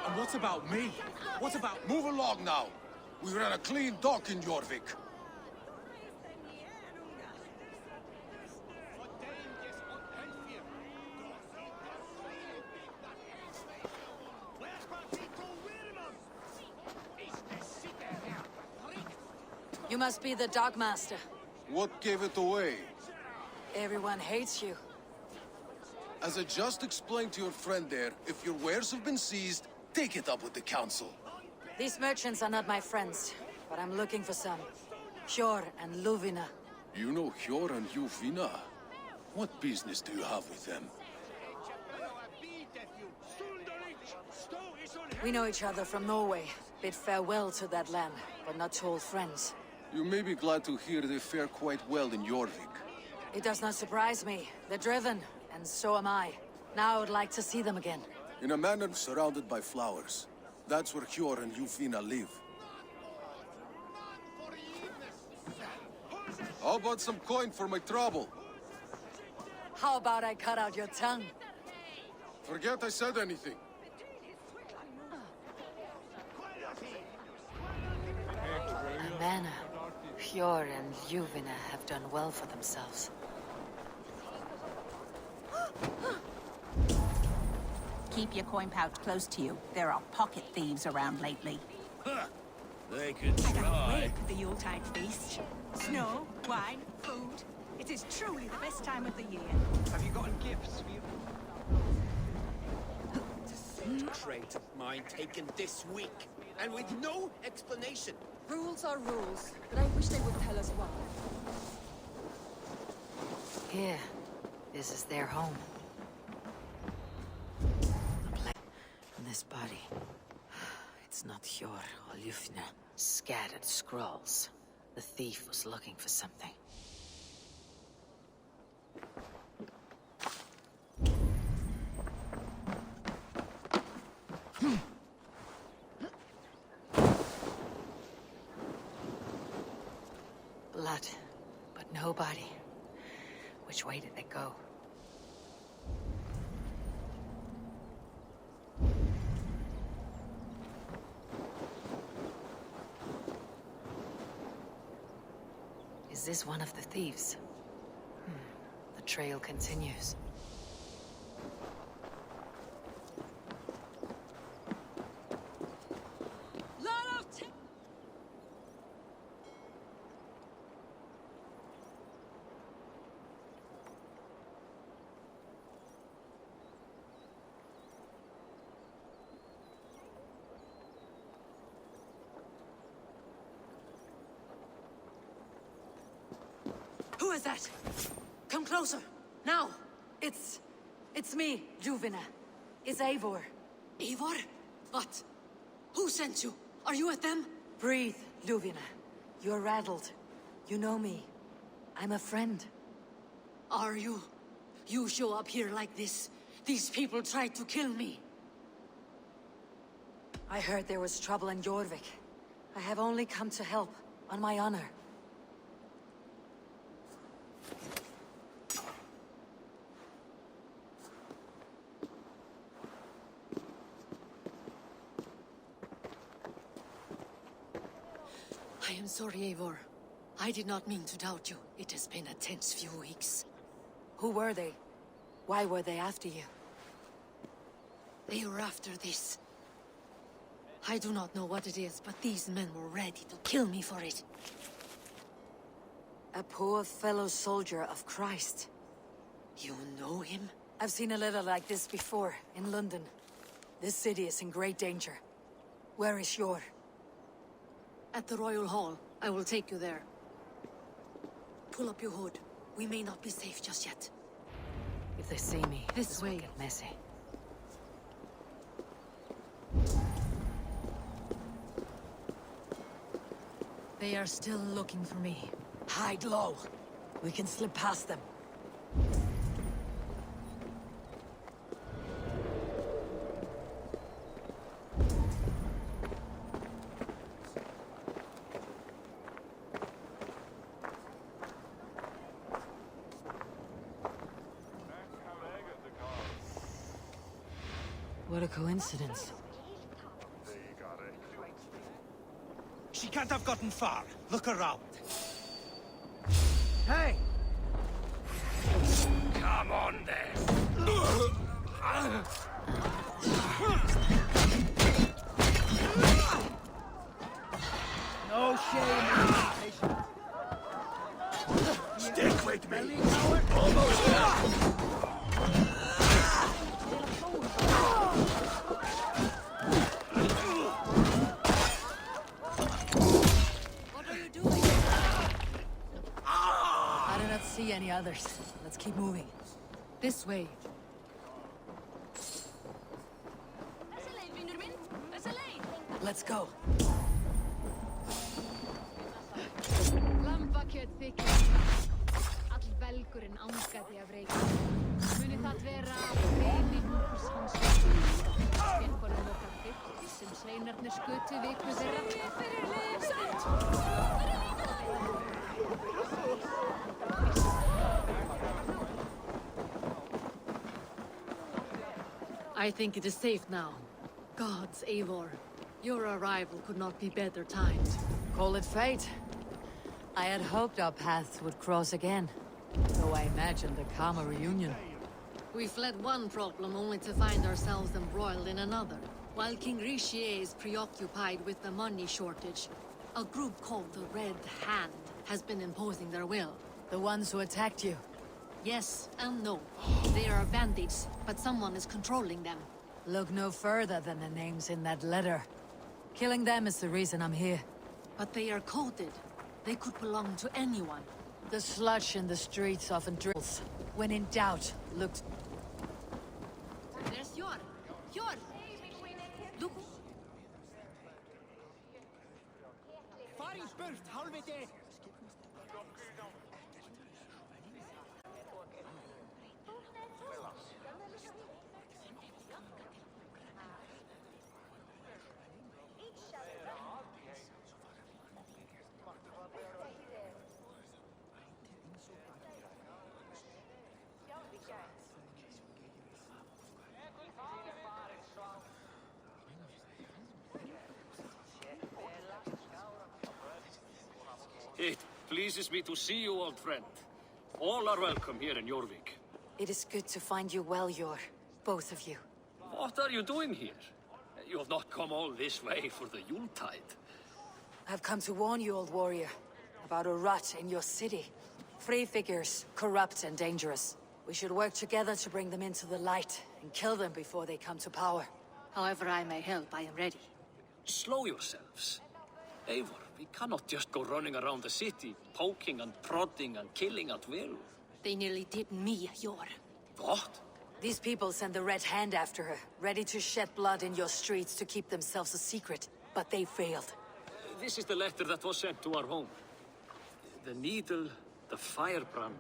And what about me? What about... Move along now. We ran a clean dock in Jorvik. You must be the Dogmaster. What gave it away? Everyone hates you. As I just explained to your friend there, if your wares have been seized, take it up with the council. These merchants are not my friends, but I'm looking for some. Hjor and Luvina. You know Hjor and Luvina? What business do you have with them? We know each other from Norway. Bid farewell to that land, but not to old friends. You may be glad to hear they fare quite well in Jorvik. It does not surprise me. They're driven, and so am I. Now I would like to see them again. In a manor surrounded by flowers. That's where Hjor and Luvina live. How about some coin for my trouble? How about I cut out your tongue? Forget I said anything. A manor. Hjor and Luvina have done well for themselves. Keep your coin pouch close to you. There are pocket thieves around lately. Huh. They could I can't try. wait for the Yuletide feast. Snow, wine, food. It is truly the best time of the year. Have you gotten gifts for you? Crate of mine taken this week, and with no explanation. Rules are rules, but I wish they would tell us why. Here. This is their home. And this body. It's not Hjor or Luvina. Scattered scrolls. The thief was looking for something. Blood, but no body. Which way did they go? Is this one of the thieves? The trail continues. Who is that? Come closer, now! It's me, Luvina. It's Eivor. Eivor? What? Who sent you? Are you with them? Breathe, Luvina. You're rattled. You know me. I'm a friend. Are you? You show up here like this. These people tried to kill me. I heard there was trouble in Jorvik. I have only come to help, on my honor. I am sorry, Eivor. I did not mean to doubt you. It has been a tense few weeks. Who were they? Why were they after you? They were after this. I do not know what it is, but these men were ready to kill me for it. A poor fellow soldier of Christ. You know him? I've seen a letter like this before, in London. This city is in great danger. Where is Hjor? At the Royal Hall. I will take you there. Pull up your hood. We may not be safe just yet. If they see me, This way. will get messy. They are still looking for me. Hide low. We can slip past them. What a coincidence. She can't have gotten far. Look around. Hey! Come on then! No shame in being patient. Stick with me! Almost there! What are you doing? I do not see any others. Let's keep moving. This way. Let's go. Lambakjöt þykir all belgurinn angaði af reiki. Muni það vera greini hús hans Steinkonum okkar byggt sem sveinarnir skutu viku þeirra. I think it is safe now. Gods, Eivor. Your arrival could not be better timed. Call it fate. I had hoped our paths would cross again. Though I imagined a calmer reunion. We fled one problem only to find ourselves embroiled in another. While King Richier is preoccupied with the money shortage, a group called the Red Hand has been imposing their will. The ones who attacked you. Yes and no. They are bandits, but someone is controlling them. Look no further than the names in that letter. Killing them is the reason I'm here. But they are coded. They could belong to anyone. The sludge in the streets often drills. When in doubt, look... There's Jor! Jor! Look! Fari burt, hálfviti! It pleases me to see you, old friend. All are welcome here in Jorvik. It is good to find you well, Yor. Both of you. What are you doing here? You have not come all this way for the Yuletide. I've come to warn you, old warrior, about a rot in your city. Free figures, corrupt and dangerous. We should work together to bring them into the light and kill them before they come to power. However I may help, I am ready. Slow yourselves. Eivor, we cannot just go running around the city, poking and prodding and killing at will. They nearly did me, Jor. What? These people send the Red Hand after her, ready to shed blood in your streets to keep themselves a secret. But they failed. This is the letter that was sent to our home. The needle, the firebrand,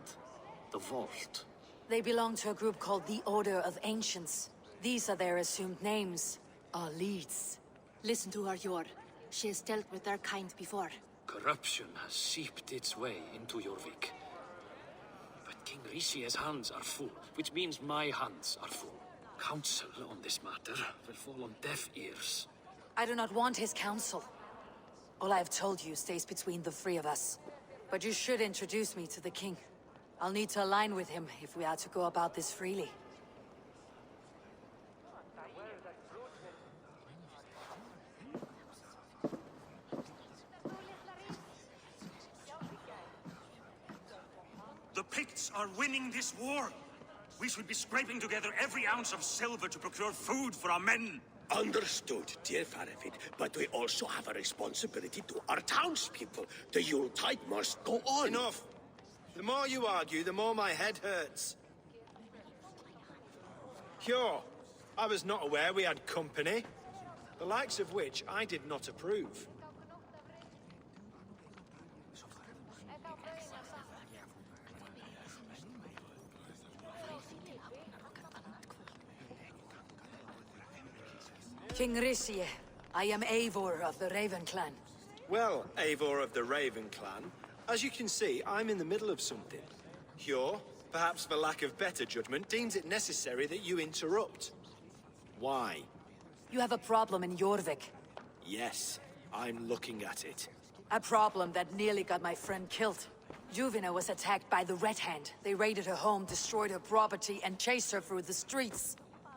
the vault. They belong to a group called the Order of Ancients. These are their assumed names. Our leads. Listen to her, Jor. She has dealt with their kind before. Corruption has seeped its way into Jorvik. But King Richier's hands are full, which means my hands are full. Counsel on this matter will fall on deaf ears. I do not want his counsel. All I have told you stays between the three of us. But you should introduce me to the king. I'll need to align with him if we are to go about this freely. The Picts are winning this war. We should be scraping together every ounce of silver to procure food for our men. Understood, dear Faravid, but we also have a responsibility to our townspeople. The Yuletide must go on. Enough! The more you argue, the more my head hurts. Sure, I was not aware we had company, the likes of which I did not approve. King Risie, I am Eivor of the Raven Clan. Well, Eivor of the Raven Clan, as you can see, I'm in the middle of something. Hjor, perhaps for lack of better judgment, deems it necessary that you interrupt. Why? You have a problem in Jorvik. Yes, I'm looking at it. A problem that nearly got my friend killed. Juvina was attacked by the Red Hand. They raided her home, destroyed her property, and chased her through the streets.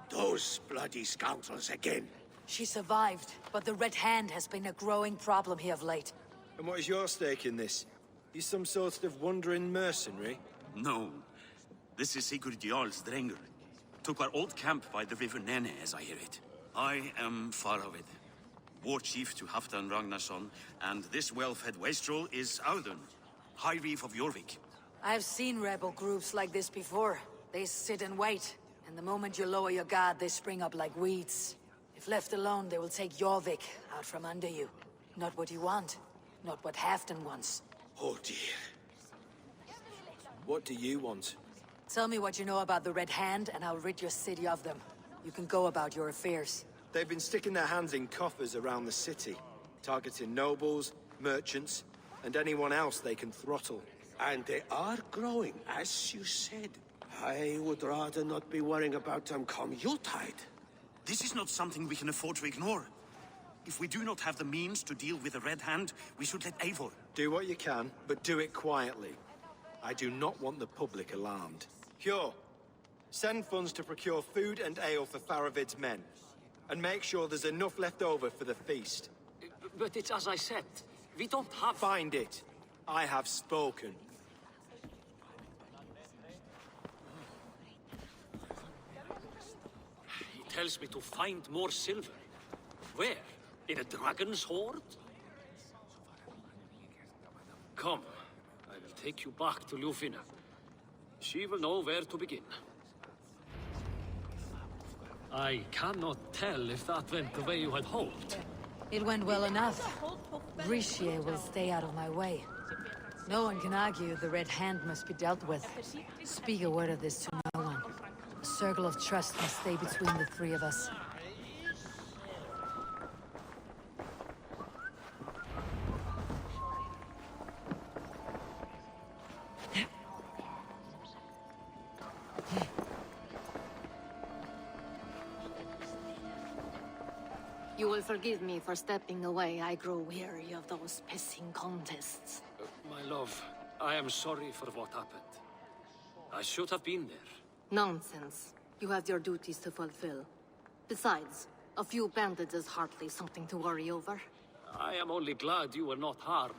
Those bloody scoundrels again. She survived, but the Red Hand has been a growing problem here of late. And what is your stake in this? You some sort of wandering mercenary? No. This is Sigurd Jarl's Drenger. Took our old camp by the river Nene, as I hear it. I am Faravid, war chief to Halfdan Ragnarsson, and this well-fed wastrel is Audun, High Reef of Jorvik. I've seen rebel groups like this before. They sit and wait, and the moment you lower your guard, they spring up like weeds. If left alone, they will take Jorvik out from under you. Not what you want, not what Halfdan wants. Oh dear. What do you want? Tell me what you know about the Red Hand, and I'll rid your city of them. You can go about your affairs. They've been sticking their hands in coffers around the city, targeting nobles, merchants, and anyone else they can throttle. And they are growing, as you said. I would rather not be worrying about them come Yuletide. This is not something we can afford to ignore. If we do not have the means to deal with the Red Hand, we should let Eivor. Do what you can, but do it quietly. I do not want the public alarmed. Hjor, send funds to procure food and ale for Faravid's men. And make sure there's enough left over for the feast. But it's as I said, we don't have... Find it. I have spoken. He tells me to find more silver. Where? In a dragon's hoard? Come, I will take you back to Ljufina. She will know where to begin. I cannot tell if that went the way you had hoped. It went well enough. Risie will stay out of my way. No one can argue the Red Hand must be dealt with. Speak a word of this to no one. A circle of trust must stay between the three of us. You will forgive me for stepping away. I grow weary of those pissing contests. My love, I am sorry for what happened. I should have been there. Nonsense. You have your duties to fulfill. Besides, a few bandits is hardly something to worry over. I am only glad you were not harmed.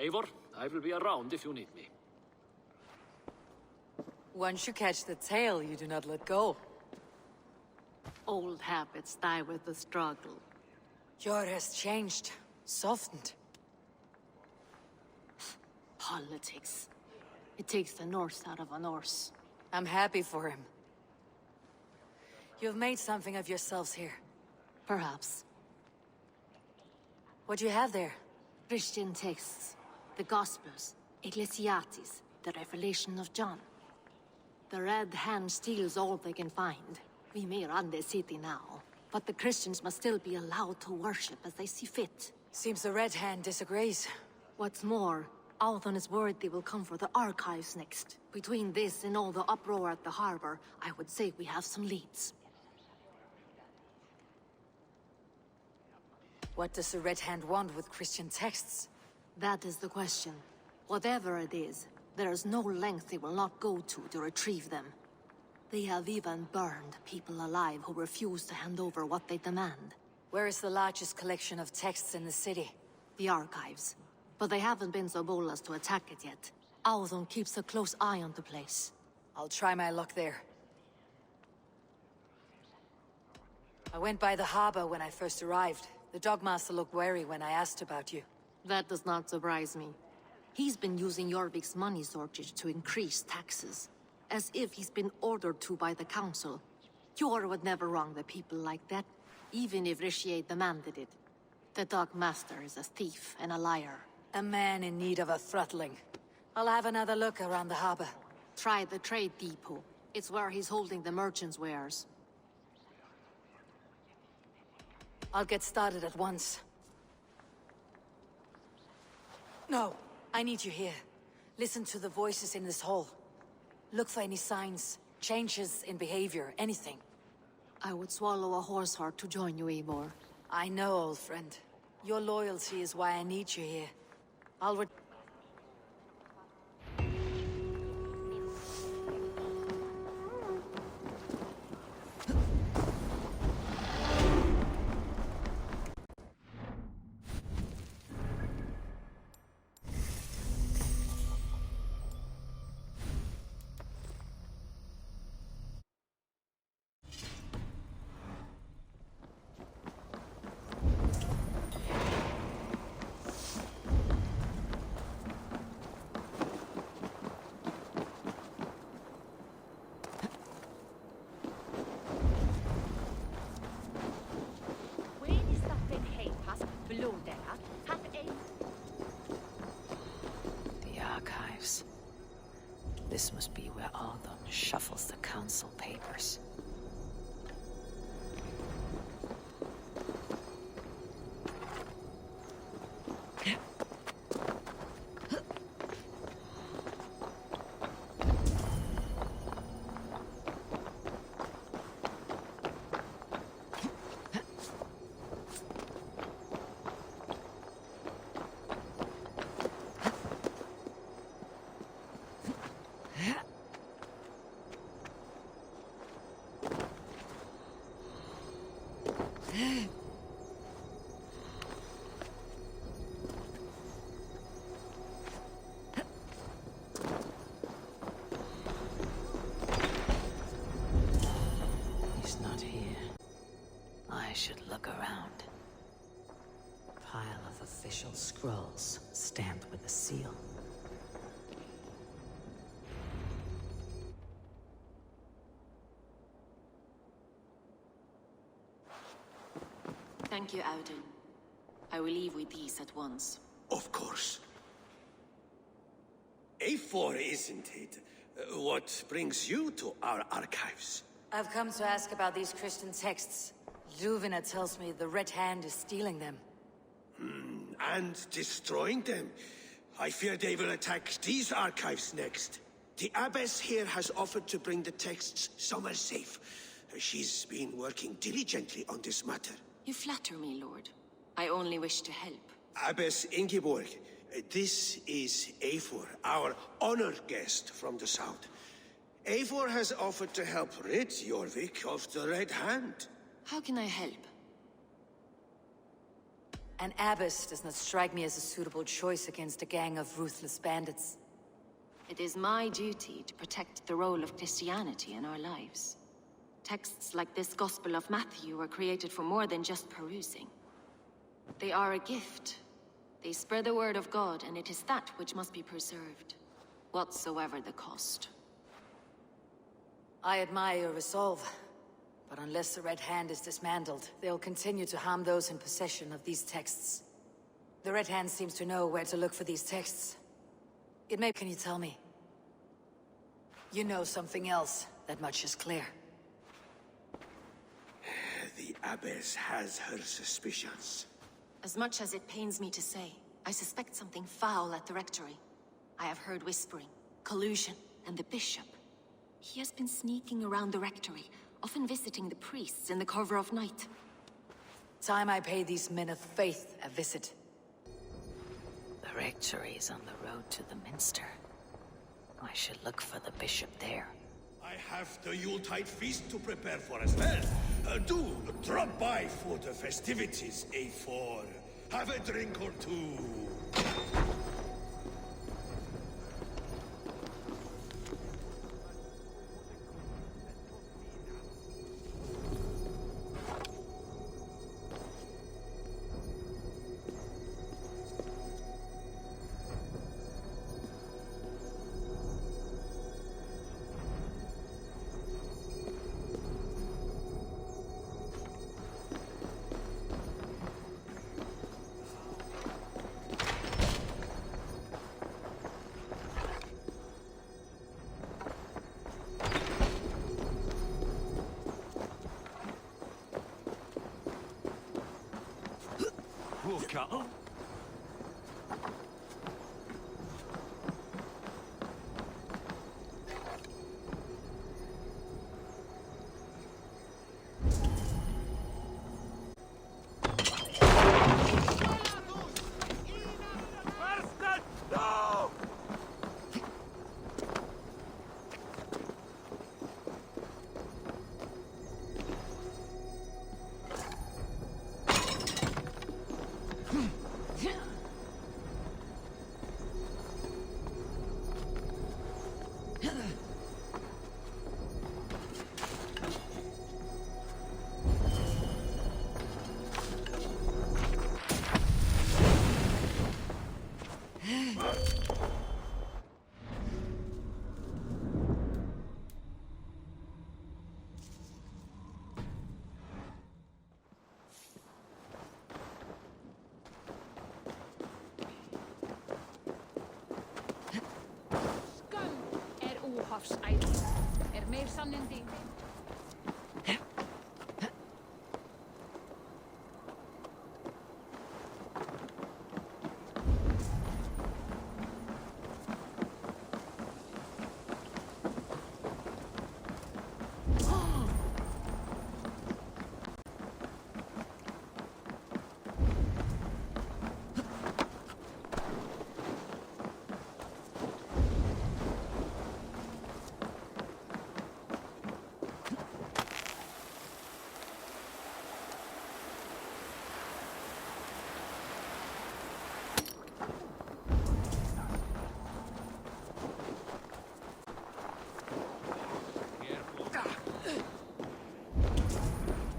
Eivor, I will be around if you need me. Once you catch the tail, you do not let go. Old habits die with the struggle. Jor has changed, softened. Politics. It takes the Norse out of a Norse. I'm happy for him. You've made something of yourselves here. Perhaps. What do you have there? Christian texts, the Gospels, Ecclesiastes, the Revelation of John. The Red Hand steals all they can find. We may run the city now, but the Christians must still be allowed to worship as they see fit. Seems the Red Hand disagrees. What's more, Althon is worried they will come for the archives next. Between this and all the uproar at the harbor, I would say we have some leads. What does the Red Hand want with Christian texts? That is the question. Whatever it is, there is no length they will not go to retrieve them. They have even burned people alive who refuse to hand over what they demand. Where is the largest collection of texts in the city? The archives. But they haven't been so bold as to attack it yet. Althon keeps a close eye on the place. I'll try my luck there. I went by the harbor when I first arrived. The Dogmaster looked wary when I asked about you. That does not surprise me. He's been using Jorvik's money shortage to increase taxes, as if he's been ordered to by the council. Jor would never wrong the people like that, even if Richier demanded it. The Dogmaster is a thief and a liar. A man in need of a throttling. I'll have another look around the harbor. Try the trade depot. It's where he's holding the merchants' wares. I'll get started at once. No, I need you here. Listen to the voices in this hall. Look for any signs, changes in behavior, anything. I would swallow a horse heart to join you, Eivor. I know, old friend. Your loyalty is why I need you here. I'll The archives. This must be where Ardon shuffles the council papers. He's not here. I should look around. Pile of official scrolls, stamped with a seal. Thank you, Audun. I will leave with these at once. Of course. A4, isn't it? What brings you to our archives? I've come to ask about these Christian texts. Luvina tells me the Red Hand is stealing them. And destroying them. I fear they will attack these archives next. The Abbess here has offered to bring the texts somewhere safe. She's been working diligently on this matter. You flatter me, Lord. I only wish to help. Abbess Ingeborg, this is Eivor, our honored guest from the south. Eivor has offered to help rid Jorvik of the Red Hand. How can I help? An abbess does not strike me as a suitable choice against a gang of ruthless bandits. It is my duty to protect the role of Christianity in our lives. Texts like this Gospel of Matthew were created for more than just perusing. They are a gift. They spread the word of God, and it is that which must be preserved, whatsoever the cost. I admire your resolve, but unless the Red Hand is dismantled, they'll continue to harm those in possession of these texts. The Red Hand seems to know where to look for these texts. Can you tell me? You know something else, that much is clear. The Abbess has her suspicions. As much as it pains me to say, I suspect something foul at the rectory. I have heard whispering, collusion, and the bishop. He has been sneaking around the rectory, often visiting the priests in the cover of night. Time I pay these men of faith a visit. The rectory is on the road to the minster. I should look for the bishop there. I have the Yuletide feast to prepare for as well. Do drop by for the festivities, A4. Have a drink or two. shuttle? Óhafsæði. Meir sannindi.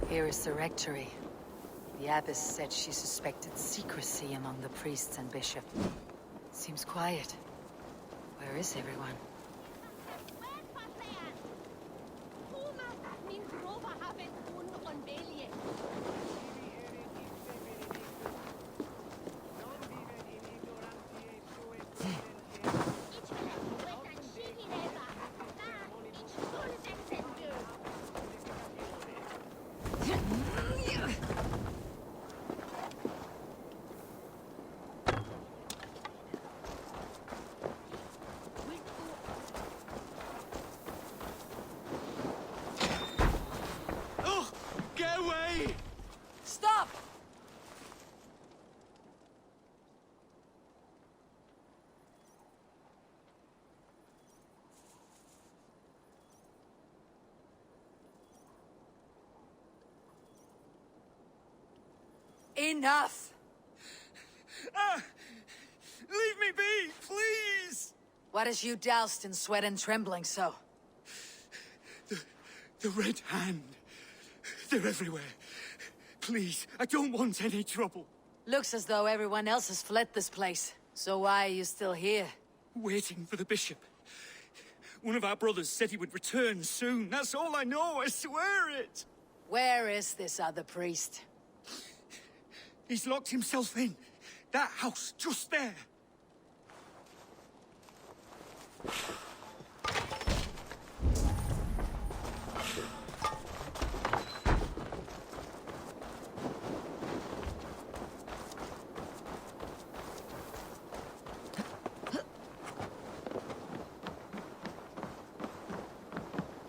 Here is the rectory. The abbess said she suspected secrecy among the priests and bishop. Seems quiet. Where is everyone? Stop! Enough! Leave me be, please! What has you doused in sweat and trembling so? The Red Hand. They're everywhere. Please, I don't want any trouble. Looks as though everyone else has fled this place. So why are you still here? Waiting for the bishop. One of our brothers said he would return soon. That's all I know, I swear it! Where is this other priest? He's locked himself in. That house, just there.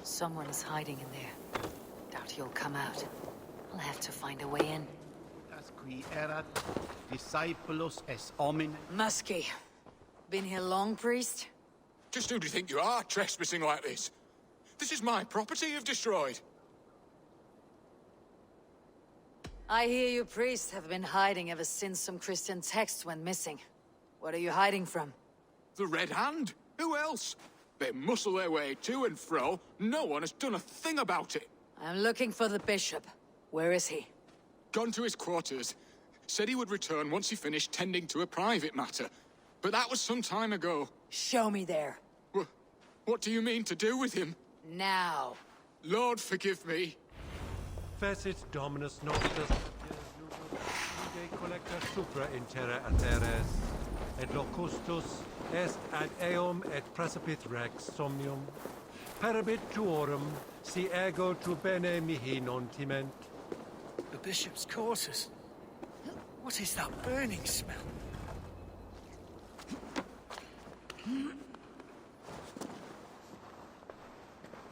Someone is hiding in there. Doubt he'll come out. I'll have to find a way in. Qui erat discipulos es homine. Muskie. Been here long, priest? Just who do you think you are, trespassing like this? This is my property you've destroyed. I hear you priests have been hiding ever since some Christian texts went missing. What are you hiding from? The Red Hand? Who else? They muscle their way to and fro. No one has done a thing about it. I'm looking for the bishop. Where is he? Gone to his quarters. Said he would return once he finished tending to a private matter. But that was some time ago. Show me there. What do you mean to do with him? Now. Lord, forgive me. Fecit Dominus Nostus de collecta supra in terra ateres, et locustus est ad eum et precipit rex somnium, perabit tuorum, si ego tu bene mihi non timent. The bishop's quarters. What is that burning smell?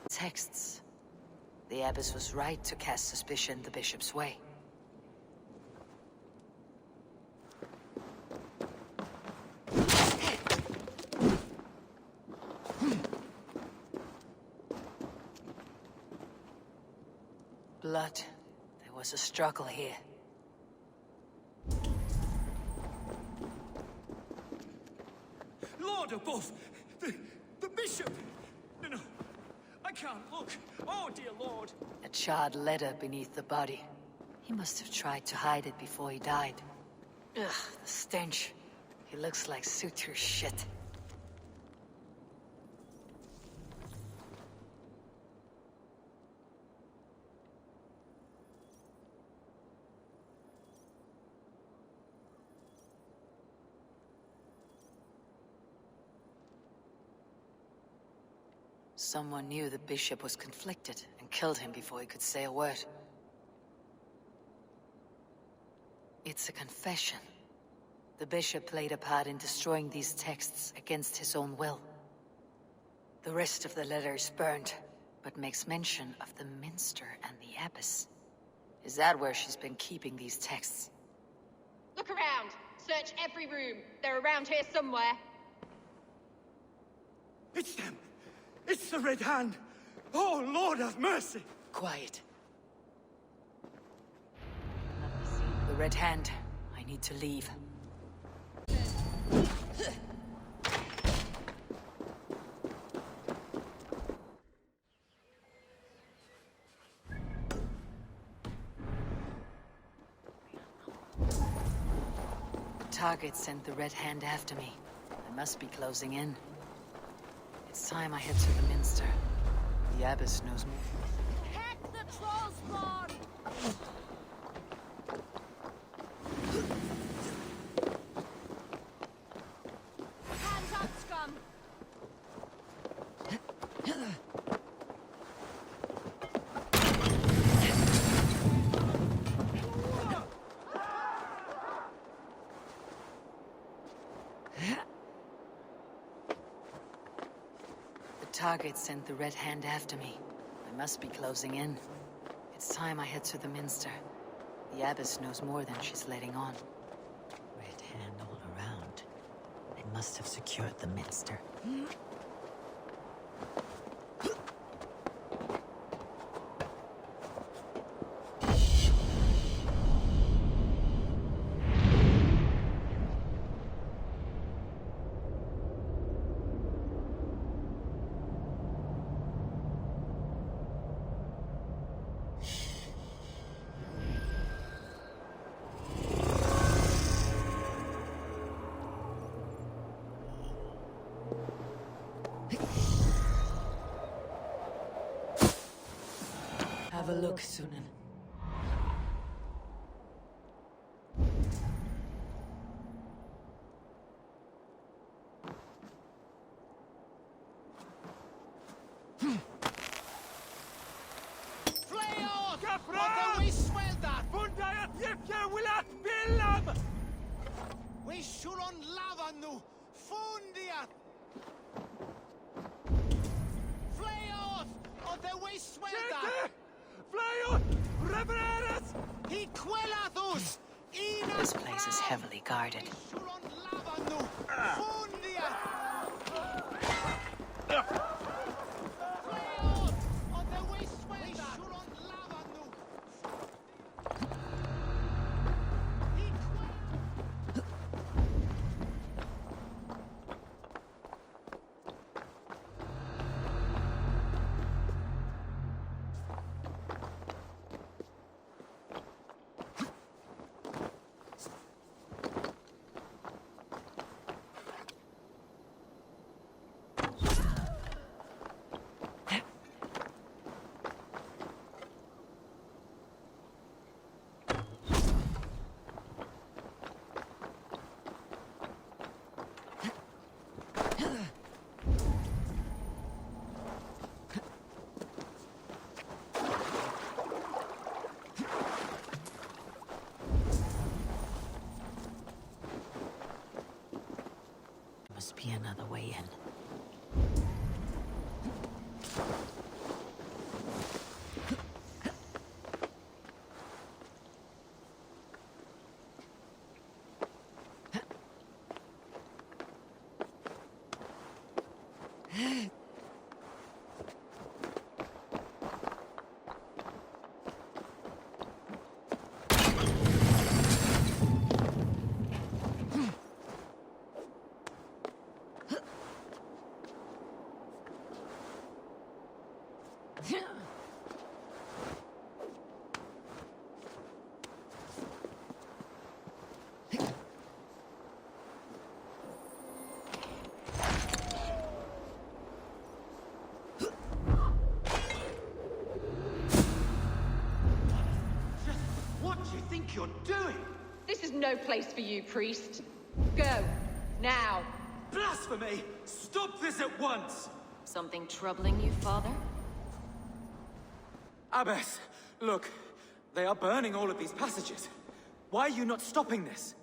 Texts. The abbess was right to cast suspicion the bishop's way. Blood. There was a struggle here. Lord above! The bishop! No, I can't look. Oh, dear Lord! A charred letter beneath the body. He must have tried to hide it before he died. Ugh, the stench. He looks like suture shit. Someone knew the bishop was conflicted and killed him before he could say a word. It's a confession. The bishop played a part in destroying these texts against his own will. The rest of the letter is burned, but makes mention of the minster and the abbess. Is that where she's been keeping these texts? Look around. Search every room. They're around here somewhere. It's them! It's the Red Hand! Oh, Lord have mercy! Quiet. The Red Hand. I need to leave. The target sent the Red Hand after me. I must be closing in. It's time I head to the Minster. The abbess knows more. Heck the troll spawn! Hands up, scum! The target sent the Red Hand after me. I must be closing in. It's time I head to the Minster. The abbess knows more than she's letting on. Red Hand all around. They must have secured the Minster. Have a look, Sunan. This place is heavily guarded. must be another way in. What do you think you're doing? This is no place for you, priest. Go. Now. Blasphemy! Stop this at once! Something troubling you, Father? Abbess, look. They are burning all of these passages. Why are you not stopping this?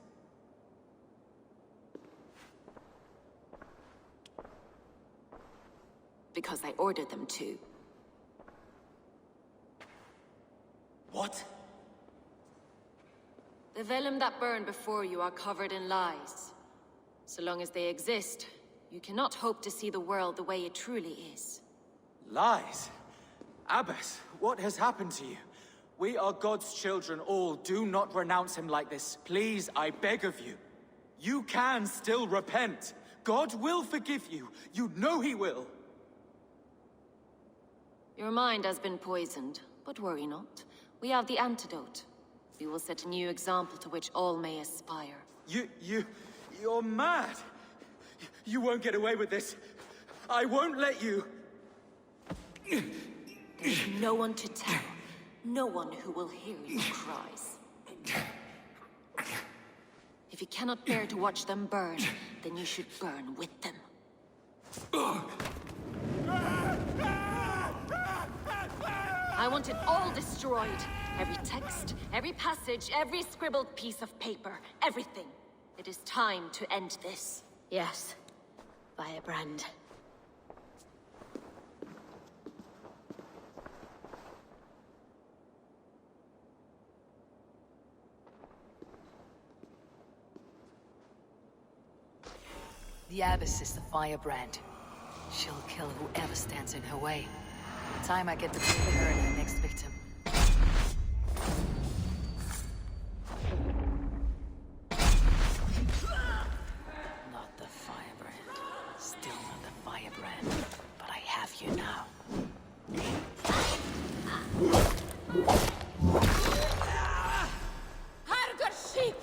Because I ordered them to. What? The vellum that burn before you are covered in lies. So long as they exist, you cannot hope to see the world the way it truly is. Lies? Abbess, what has happened to you? We are God's children all. Do not renounce him like this. Please, I beg of you. You can still repent. God will forgive you. You know he will. Your mind has been poisoned, but worry not. We have the antidote. We will set a new example to which all may aspire. You're mad. You won't get away with this. I won't let you. There's no one to tell. No one who will hear your cries. If you cannot bear to watch them burn, then you should burn with them. I want it all destroyed. Every text, every passage, every scribbled piece of paper, everything. It is time to end this. Yes. Firebrand. The Abbess is the firebrand. She'll kill whoever stands in her way. Time I get to kill her and her next victim. Not the firebrand. Still not the firebrand. But I have you now. Harder sheep!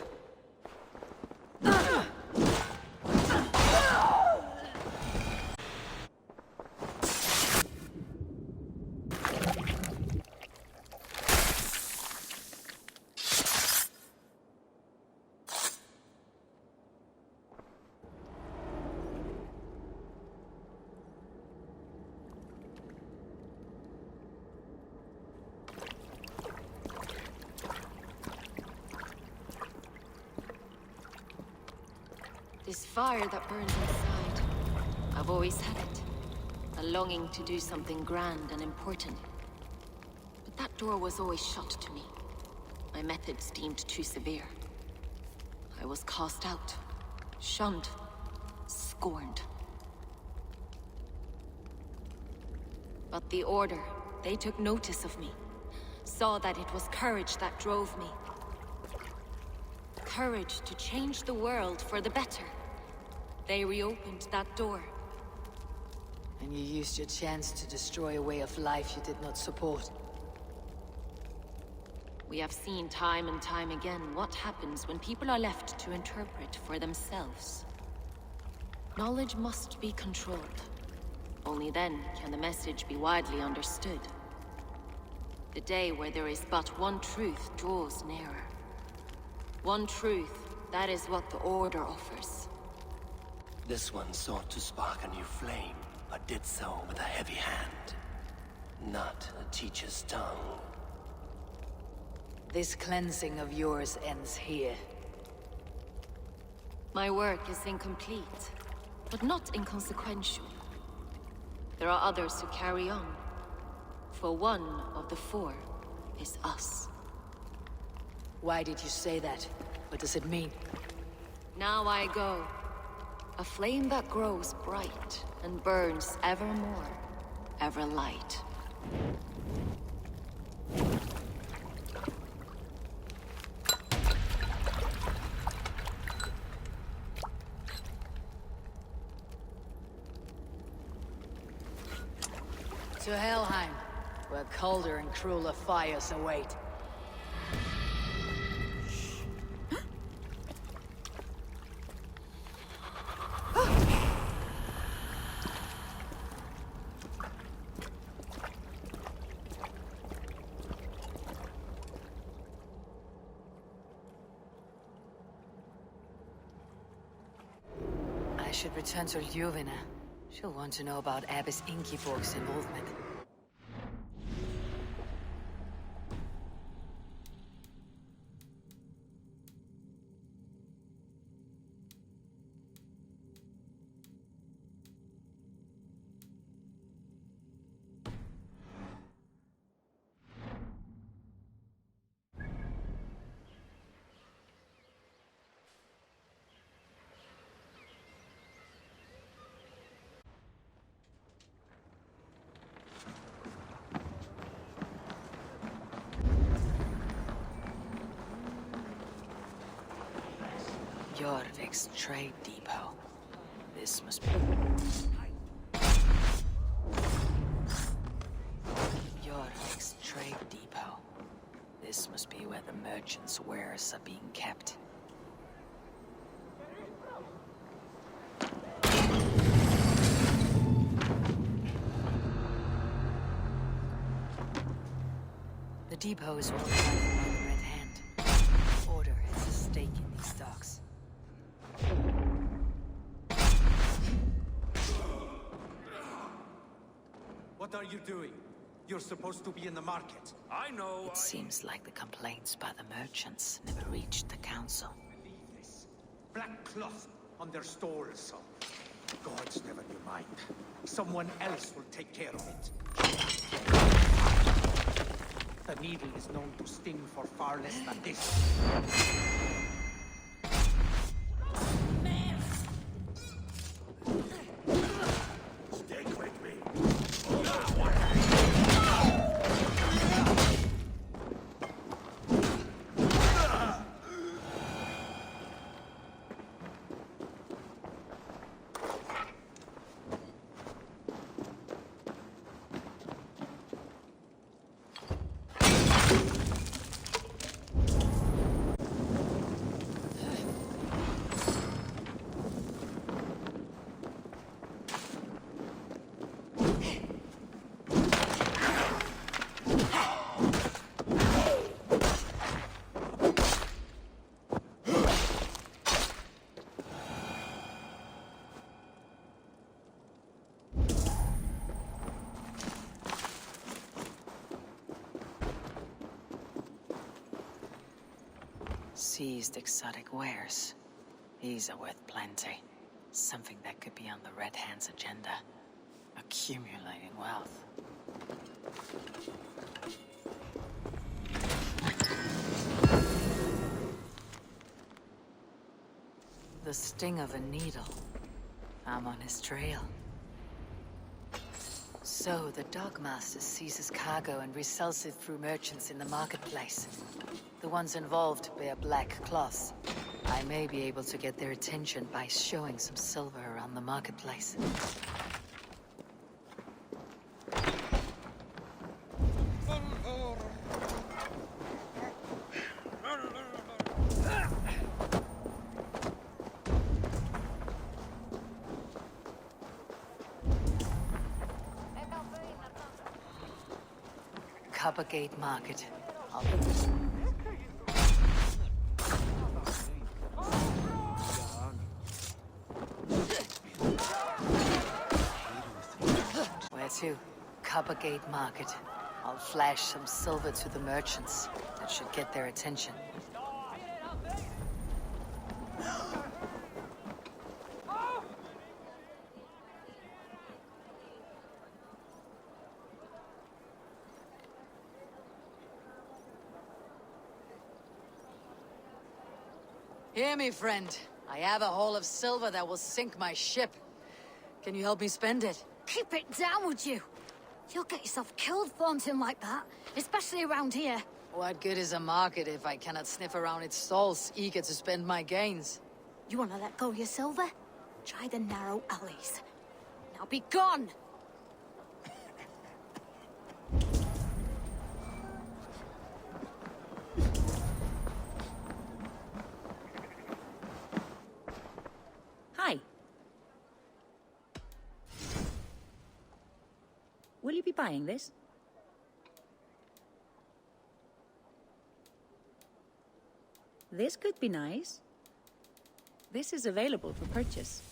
This fire that burns inside, I've always had it. A longing to do something grand and important. But that door was always shut to me. My methods deemed too severe. I was cast out, shunned, scorned. But the Order, they took notice of me. Saw that it was courage that drove me. Courage to change the world for the better. They reopened that door. And you used your chance to destroy a way of life you did not support. We have seen time and time again what happens when people are left to interpret for themselves. Knowledge must be controlled. Only then can the message be widely understood. The day where there is but one truth draws nearer. One truth, that is what the Order offers. This one sought to spark a new flame, but did so with a heavy hand. Not a teacher's tongue. This cleansing of yours ends here. My work is incomplete. but not inconsequential. There are others who carry on. For one of the four is us. Why did you say that? What does it mean? Now I go. A flame that grows bright and burns ever more, ever light. To Helheim, where colder and crueler fires await. I should return to Ljuvina. She'll want to know about Abbess Ingeborg's involvement. JORVIK's trade depot. This must be... JORVIK's trade depot. This must be where the merchants' wares are being kept. The depot is well guarded by the Red Hand. Order has a stake in these docks. What are you doing? You're supposed to be in the market. I know. It seems like the complaints by the merchants never reached the council. Black cloth on their stalls. Gods never knew mind. Someone else will take care of it. The needle is known to sting for far less than this. Stick with me. Seized exotic wares. These are worth plenty. Something that could be on the Red Hand's agenda. Accumulating wealth. The sting of a needle. I'm on his trail. So, the Dogmaster seizes cargo and resells it through merchants in the marketplace. The ones involved bear black cloths. I may be able to get their attention by showing some silver around the marketplace. Coppergate Market. Where to? Coppergate Market. I'll flash some silver to the merchants. That should get their attention. Hear me, friend. I have a haul of silver that will sink my ship. Can you help me spend it? Keep it down, would you? You'll get yourself killed flaunting like that, especially around here. What good is a market if I cannot sniff around its stalls, eager to spend my gains? You want to let go of your silver? Try the narrow alleys. Now be gone! Hi. Will you be buying this? This could be nice. This is available for purchase.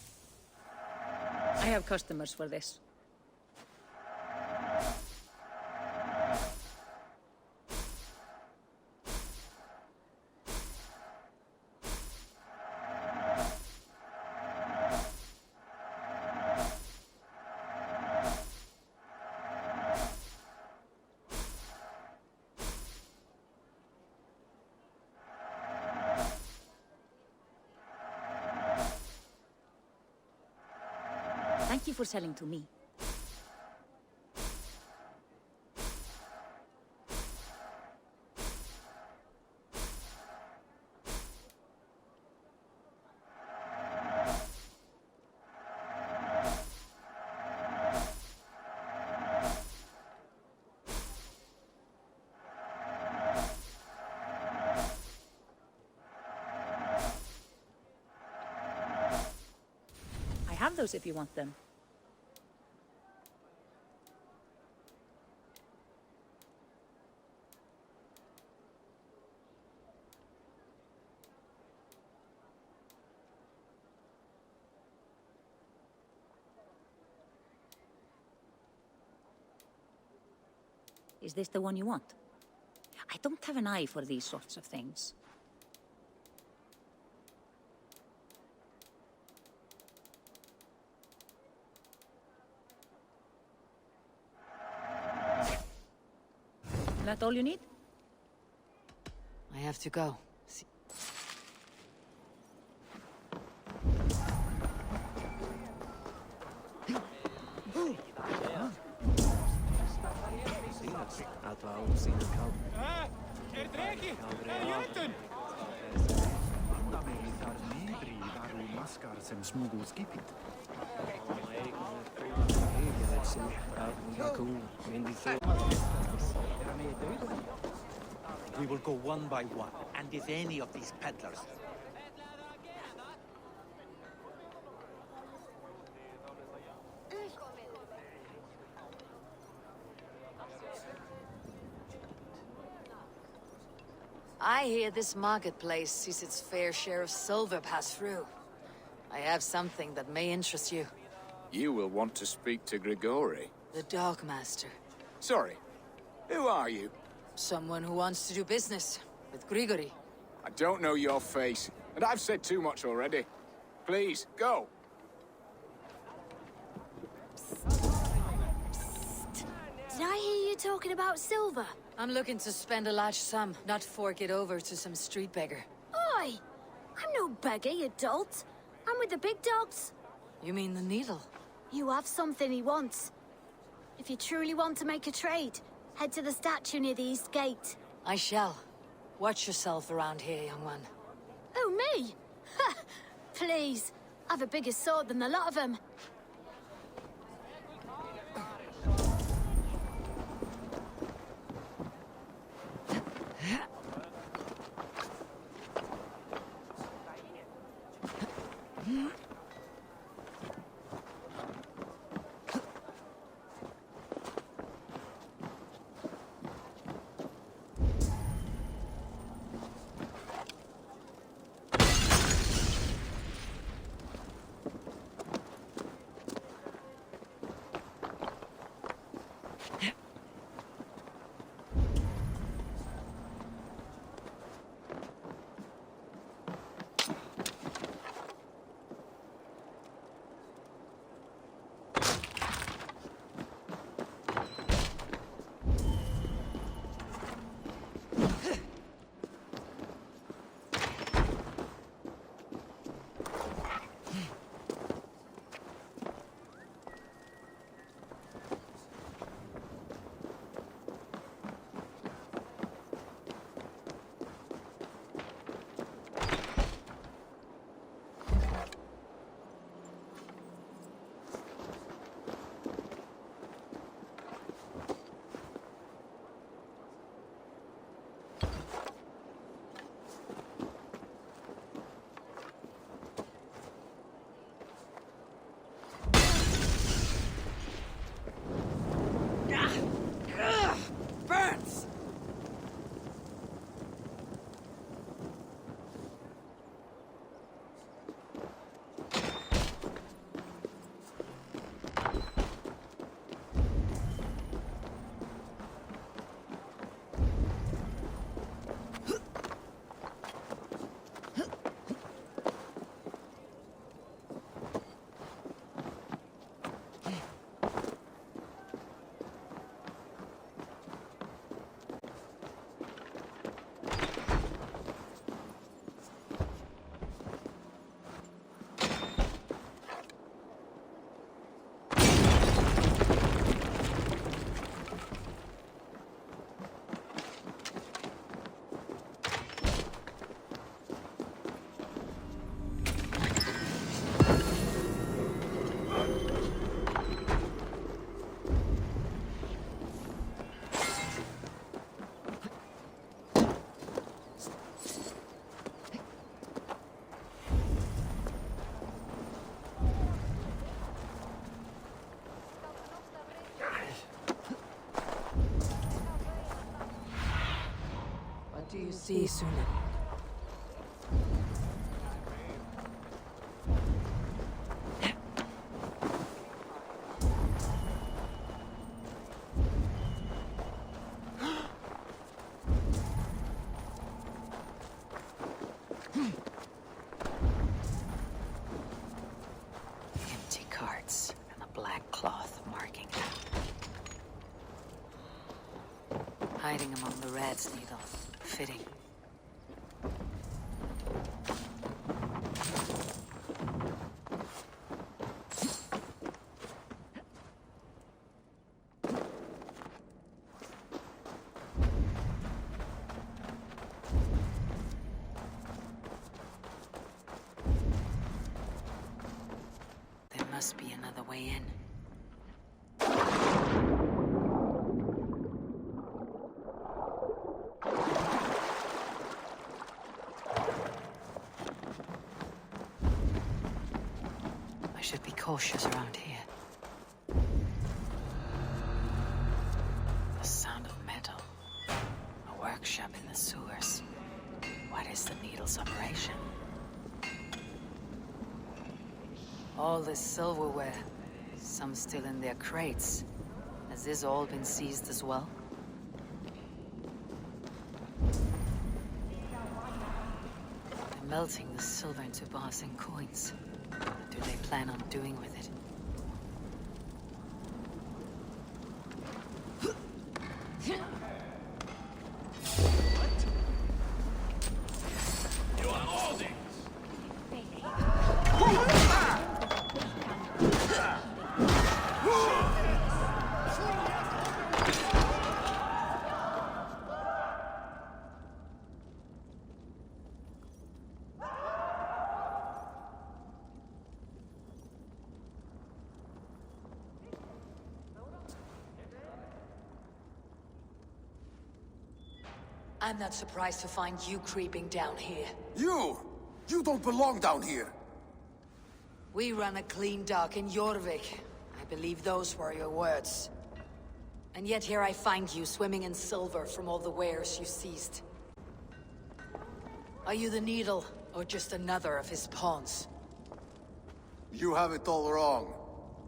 I have customers for this. Thank you for selling to me. I have those if you want them. Is this the one you want? I don't have an eye for these sorts of things. That all you need? I have to go. We will go one by one, and if any of these peddlers... I hear this marketplace sees its fair share of silver pass through. I have something that may interest you. You will want to speak to Grigori. The Dogmaster. Sorry, who are you? Someone who wants to do business with Grigori. I don't know your face, and I've said too much already. Please, go. Did I hear you talking about silver? I'm looking to spend a large sum, not fork it over to some street beggar. Oi! I'm no beggar, you dolt. I'm with the big dogs. You mean the Needle? You have something he wants. If you truly want to make a trade, head to the statue near the East Gate. I shall. Watch yourself around here, young one. Oh, me? Ha! Please. I've a bigger sword than the lot of them. See you soon. Empty carts and a black cloth marking them. Hiding among the rat's needle. Fitting. There must be another way in. I should be cautious around here. The sound of metal. A workshop in the sewers. What is the needle's operation? All this silverware. Some still in their crates. Has this all been seized as well? They're melting the silver into bars and coins. What do they plan on doing with it? You are all things! I'm not surprised to find you creeping down here. You! You don't belong down here! We run a clean dock in Jorvik. I believe those were your words. And yet here I find you swimming in silver from all the wares you seized. Are you the Needle, or just another of his pawns? You have it all wrong.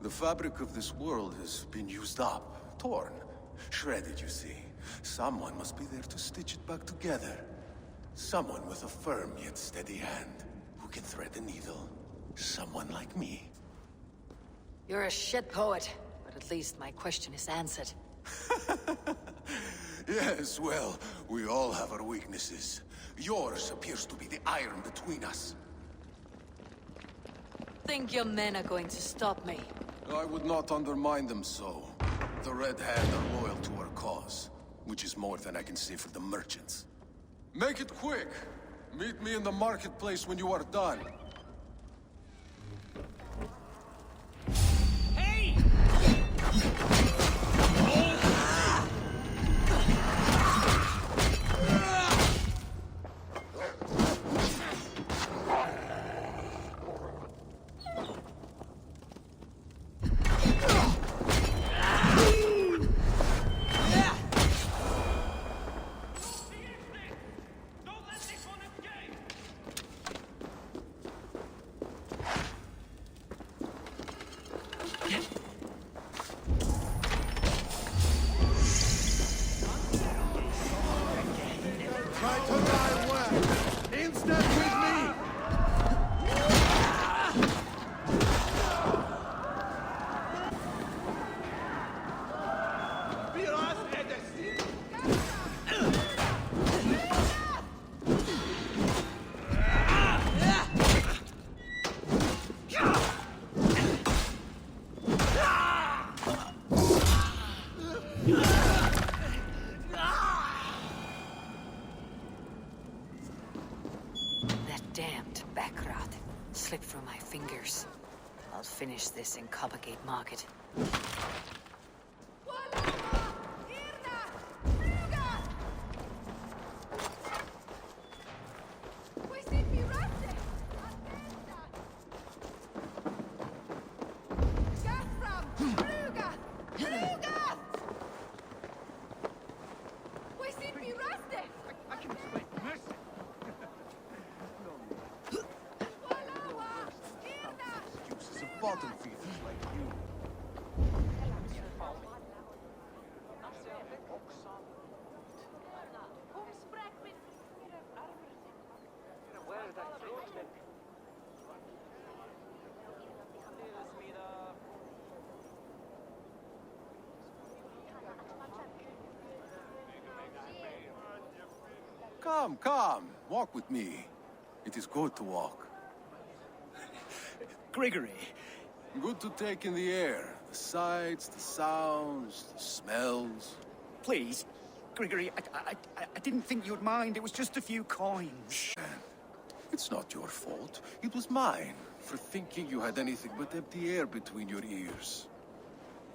The fabric of this world has been used up, torn, shredded, you see. Someone must be there to stitch it back together. Someone with a firm yet steady hand, who can thread the needle. Someone like me. You're a shit poet, but at least my question is answered. Yes, well, we all have our weaknesses. Yours appears to be the iron between us. Think your men are going to stop me? I would not undermine them so. The Red Hand are loyal to our cause, which is more than I can say for the merchants. Make it quick! Meet me in the marketplace when you are done. Hey! Try to die well! Instead with me! That damned backrot slipped through my fingers. I'll finish this in Coppergate Market. I can explain. bottom feeders like you. Come, come, walk with me. It is good to walk. Gregory. Good to take in the air. The sights, the sounds, the smells. Please, Gregory, I didn't think you'd mind. It was just a few coins. It's not your fault. It was mine, for thinking you had anything but empty air between your ears.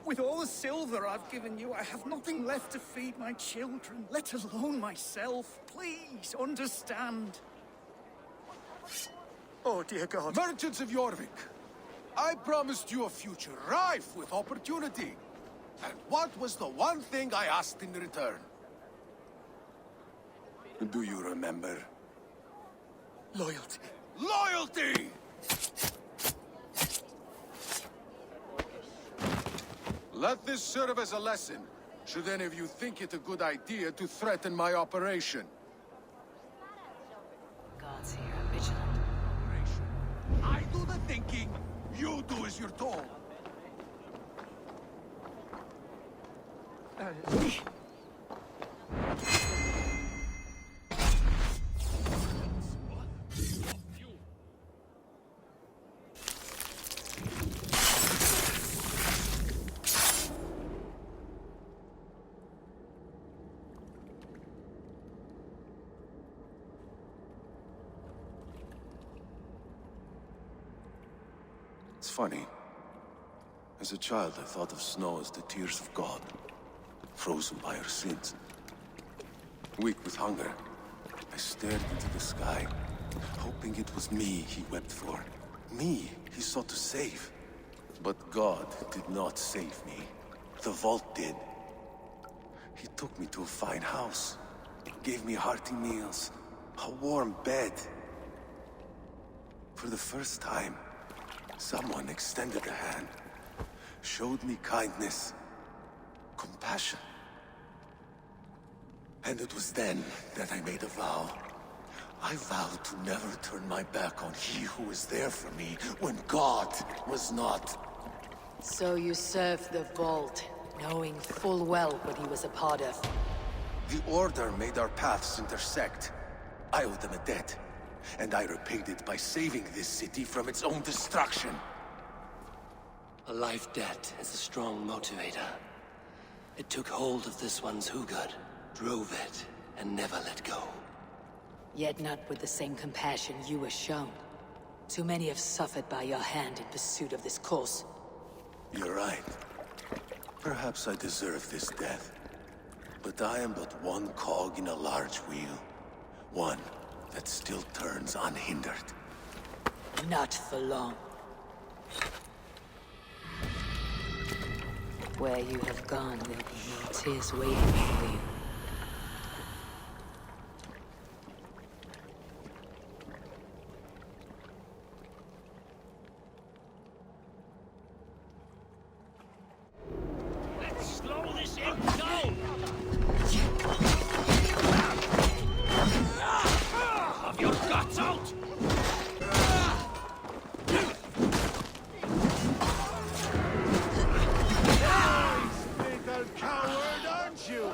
With all the silver I've given you, I have nothing left to feed my children, let alone myself. Please, understand. Oh, dear God. Merchants of Jorvik, I promised you a future rife with opportunity. And what was the one thing I asked in return? Do you remember? Loyalty. Loyalty! Let this serve as a lesson, should any of you think it a good idea to threaten my operation. Gods here are vigilant. I do the thinking, you do as you're told. It's funny. As a child, I thought of snow as the tears of God, frozen by our sins. Weak with hunger, I stared into the sky, hoping it was me he wept for. Me he sought to save. But God did not save me. The vault did. He took me to a fine house, gave me hearty meals, a warm bed. For the first time, someone extended a hand, showed me kindness, compassion. And it was then that I made a vow. I vowed to never turn my back on he who was there for me when God was not. So you served the Vault, knowing full well what he was a part of. The Order made our paths intersect. I owed them a debt, and I repaid it by saving this city from its own destruction. A life debt is a strong motivator. It took hold of this one's Hugad, drove it, and never let go. Yet not with the same compassion you were shown. Too many have suffered by your hand in pursuit of this cause. You're right. Perhaps I deserve this death. But I am but one cog in a large wheel. One that still turns unhindered. Not for long. Where you have gone, there'll be more tears waiting for you. Let's slow this in. Go! Have your guts out! Little coward, aren't you?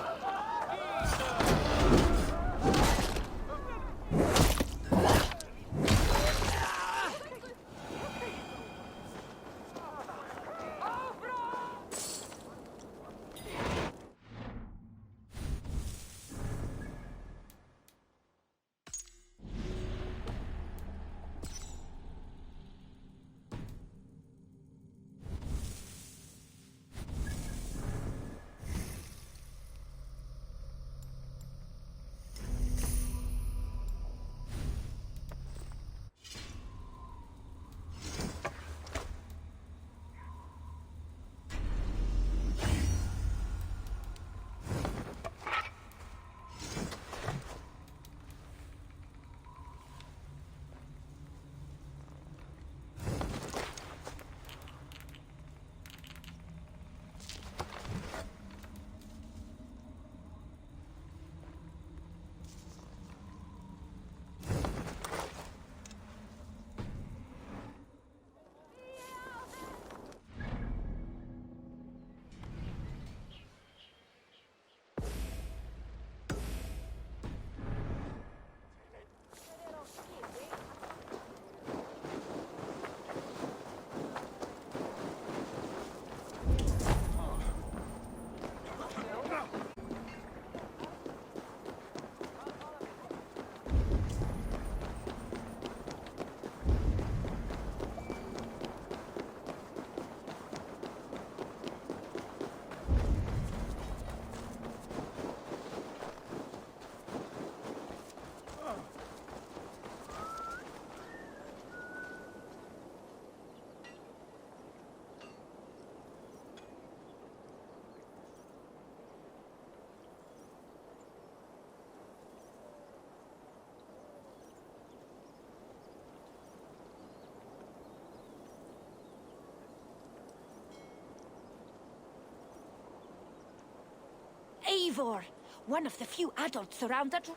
Ivor, one of the few adults around that...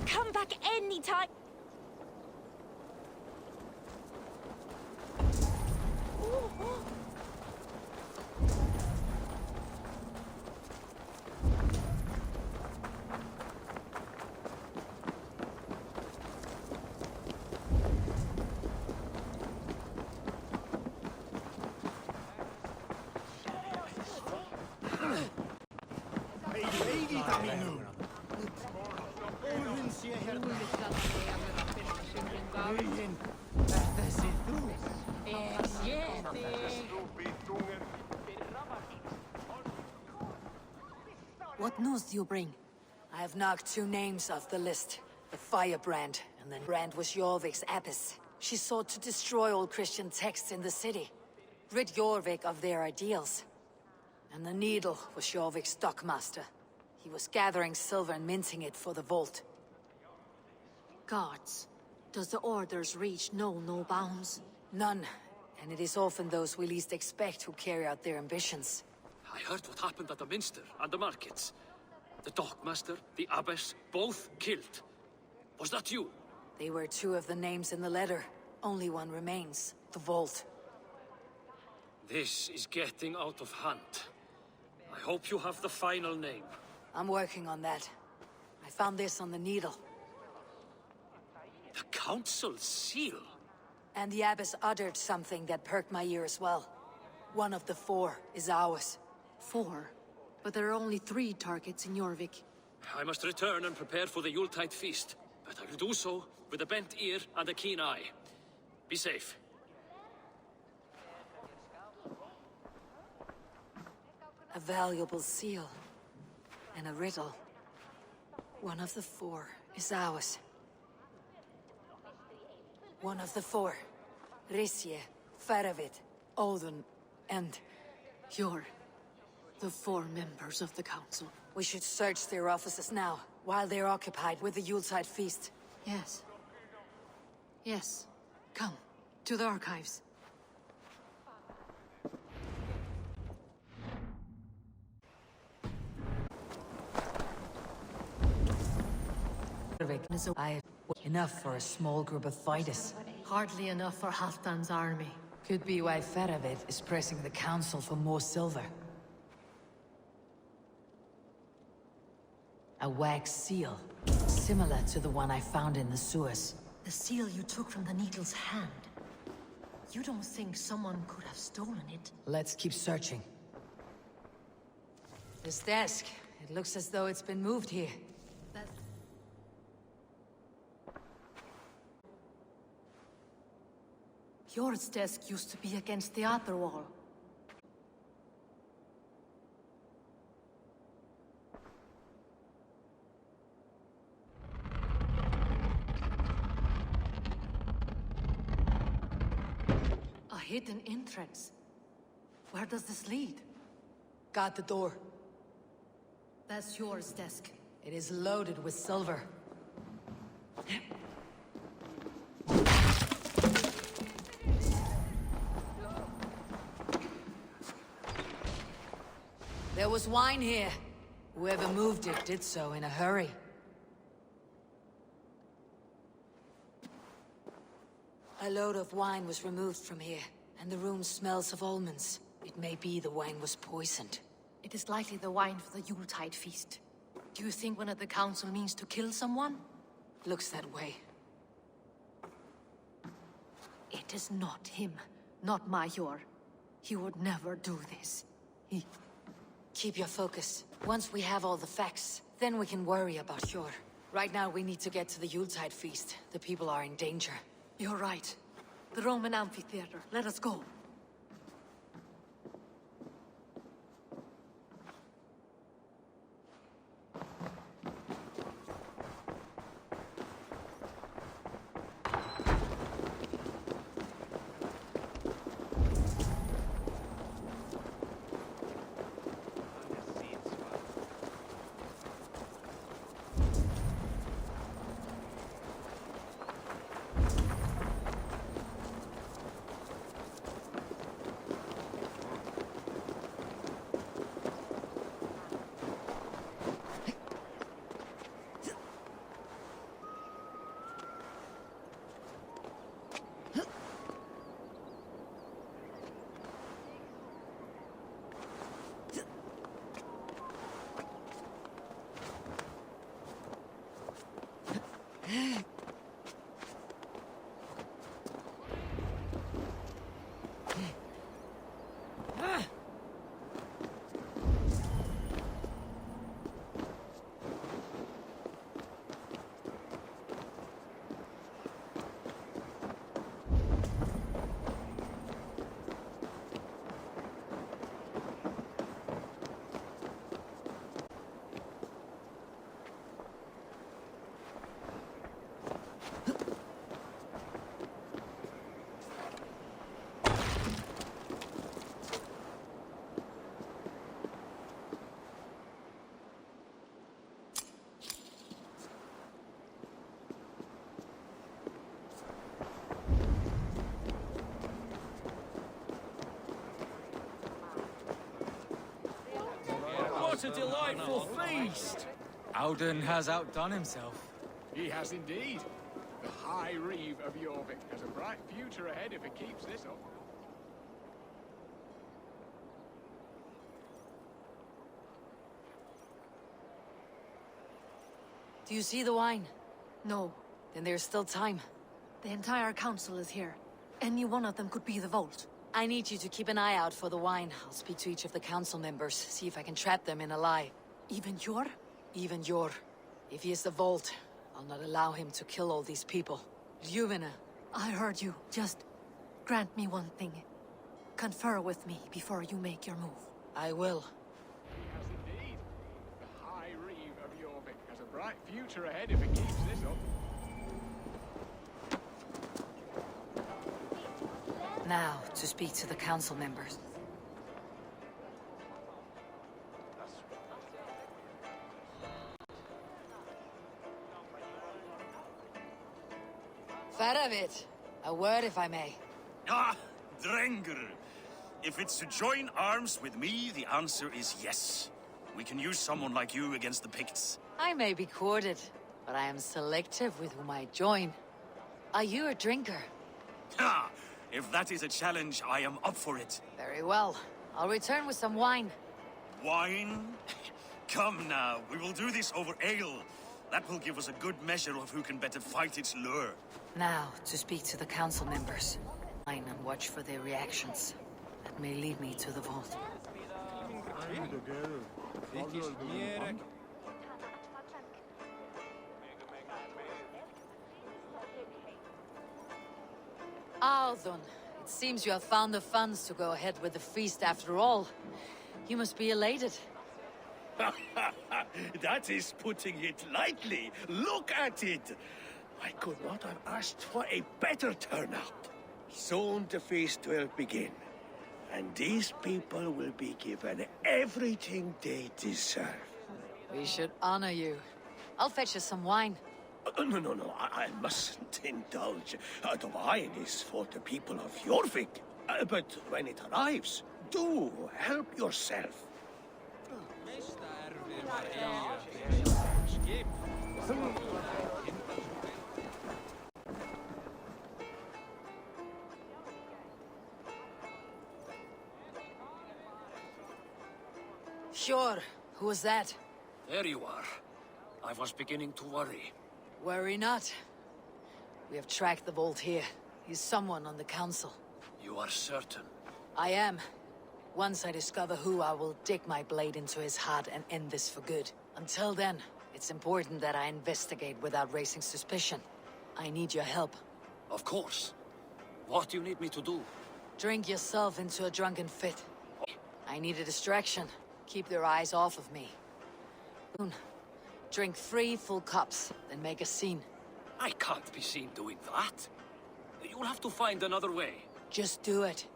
Come back anytime! What news do you bring? I have knocked 2 names off the list. The Firebrand, and then Brand was Jorvik's abbess. She sought to destroy all Christian texts in the city. Rid Jorvik of their ideals. And the Needle was Jorvik's stockmaster. He was gathering silver and minting it for the vault. Gods. Does the orders reach no bounds? None. And it is often those we least expect who carry out their ambitions. I heard what happened at the Minster and the markets. The dockmaster, the abbess, both killed. Was that you? They were 2 of the names in the letter. Only one remains. The vault. This is getting out of hand. I hope you have the final name. I'm working on that. I found this on the Needle. The Council's seal? And the abbess uttered something that perked my ear as well. One of the 4 is ours. 4? But there are only 3 targets in Jorvik. I must return and prepare for the Yuletide feast. But I will do so with a bent ear and a keen eye. Be safe. A valuable seal. And a riddle. One of the 4 is ours. One of the 4. Risje, Faravid, Odin, and... You're the 4 members of the Council. We should search their offices now, while they're occupied with the Yuletide feast. Yes. Yes. Come, to the archives. I have enough for a small group of fighters. Hardly enough for Halfdan's army. Could be why Faravid is pressing the council for more silver. A wax seal, similar to the one I found in the sewers. The seal you took from the Needle's hand. You don't think someone could have stolen it? Let's keep searching. This desk, it looks as though it's been moved here. Yours desk used to be against the other wall. A hidden entrance. Where does this lead? Got the door. That's yours desk. It is loaded with silver. There was wine here. Whoever moved it did so in a hurry. A load of wine was removed from here, and the room smells of almonds. It may be the wine was poisoned. It is likely the wine for the Yuletide feast. Do you think one of the council means to kill someone? Looks that way. It is not him, not Major. He would never do this. Keep your focus. Once we have all the facts, then we can worry about Jor. Right now, we need to get to the Yuletide feast. The people are in danger. You're right. The Roman amphitheater. Let us go. a delightful feast! Alden has outdone himself. He has indeed. The High Reeve of Jorvik has a bright future ahead if it keeps this up. Do you see the wine? No. Then there's still time. The entire council is here. Any one of them could be the vault. I need you to keep an eye out for the wine. I'll speak to each of the council members, see if I can trap them in a lie. Even Jor? Even Jor. If he is the vault, I'll not allow him to kill all these people. Ljuvina. I heard you. Just grant me one thing. Confer with me before you make your move. I will. He has indeed. The High Reeve of Jorvik has a bright future ahead if it keeps this up. Now, to speak to the council members. Faravit, a word if I may. Ah, Drenger. If it's to join arms with me, the answer is yes. We can use someone like you against the Picts. I may be courted, but I am selective with whom I join. Are you a drinker? Ha! If that is a challenge, I am up for it. Very well. I'll return with some wine. Wine? Come now, we will do this over ale. That will give us a good measure of who can better fight its lure. Now, to speak to the council members. And watch for their reactions. That may lead me to the vault. Althun, it seems you have found the funds to go ahead with the feast after all. You must be elated. That is putting it lightly. Look at it. I could not have asked for a better turnout. Soon the feast will begin. And these people will be given everything they deserve. We should honor you. I'll fetch you some wine. No, I mustn't indulge. The wine is for the people of Jorvik. But when it arrives, do help yourself. Sure. Who was that? There you are. I was beginning to worry. Worry not. We have tracked the vault here. He's someone on the council. You are certain? I am. Once I discover who, I will dig my blade into his heart and end this for good. Until then, it's important that I investigate without raising suspicion. I need your help. Of course. What do you need me to do? Drink yourself into a drunken fit. I need a distraction. Keep their eyes off of me. Soon. Drink 3 full cups, then make a scene. I can't be seen doing that. You'll have to find another way. Just do it.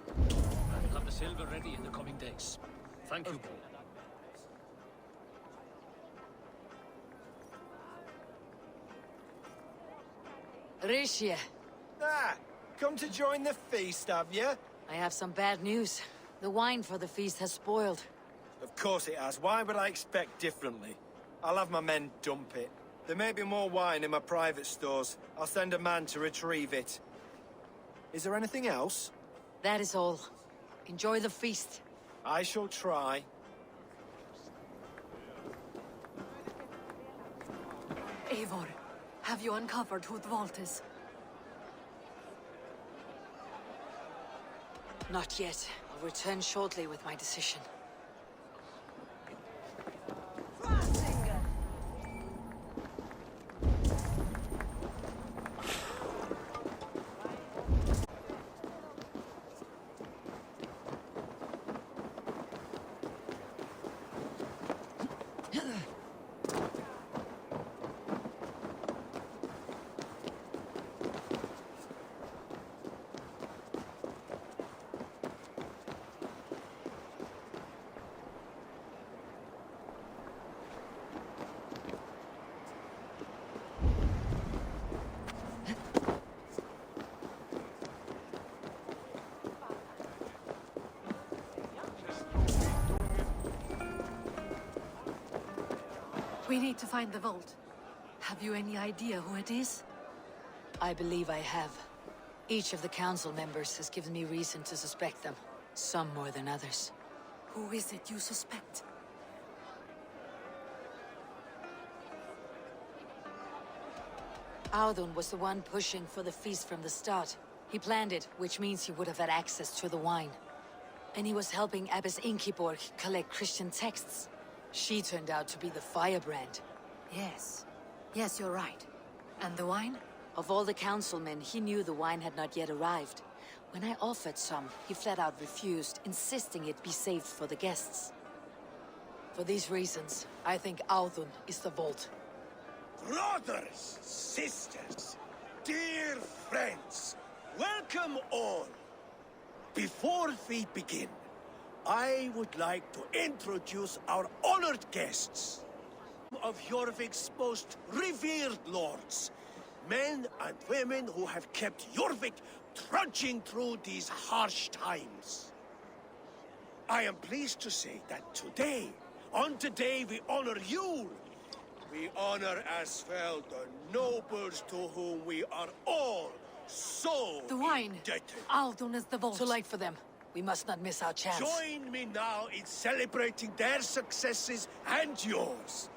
I'll have the silver ready in the coming days. Thank you, Bo. Rishia. Ah, come to join the feast, have you? I have some bad news. The wine for the feast has spoiled. Of course it has. Why would I expect differently? I'll have my men dump it. There may be more wine in my private stores. I'll send a man to retrieve it. Is there anything else? That is all. Enjoy the feast. I shall try. Eivor, have you uncovered who the vault is? Not yet. I'll return shortly with my decision. We need to find the vault. Have you any idea who it is? I believe I have. Each of the council members has given me reason to suspect them. Some more than others. Who is it you suspect? Audun was the one pushing for the feast from the start. He planned it, which means he would have had access to the wine. And he was helping Abbess Ingeborg collect Christian texts. She turned out to be the firebrand. Yes. Yes, you're right. And the wine? Of all the councilmen, he knew the wine had not yet arrived. When I offered some, he flat out refused, insisting it be saved for the guests. For these reasons, I think Audun is the vault. Brothers, sisters, dear friends, welcome all. Before we begin, I would like to introduce our honored guests. Of Jorvik's most revered lords. Men and women who have kept Jorvik trudging through these harsh times. I am pleased to say that today, on today we honor you. We honor as well the nobles to whom we are all so the wine. indebted. Audun is the vault. Too late for them. We must not miss our chance. Join me now in celebrating their successes and yours.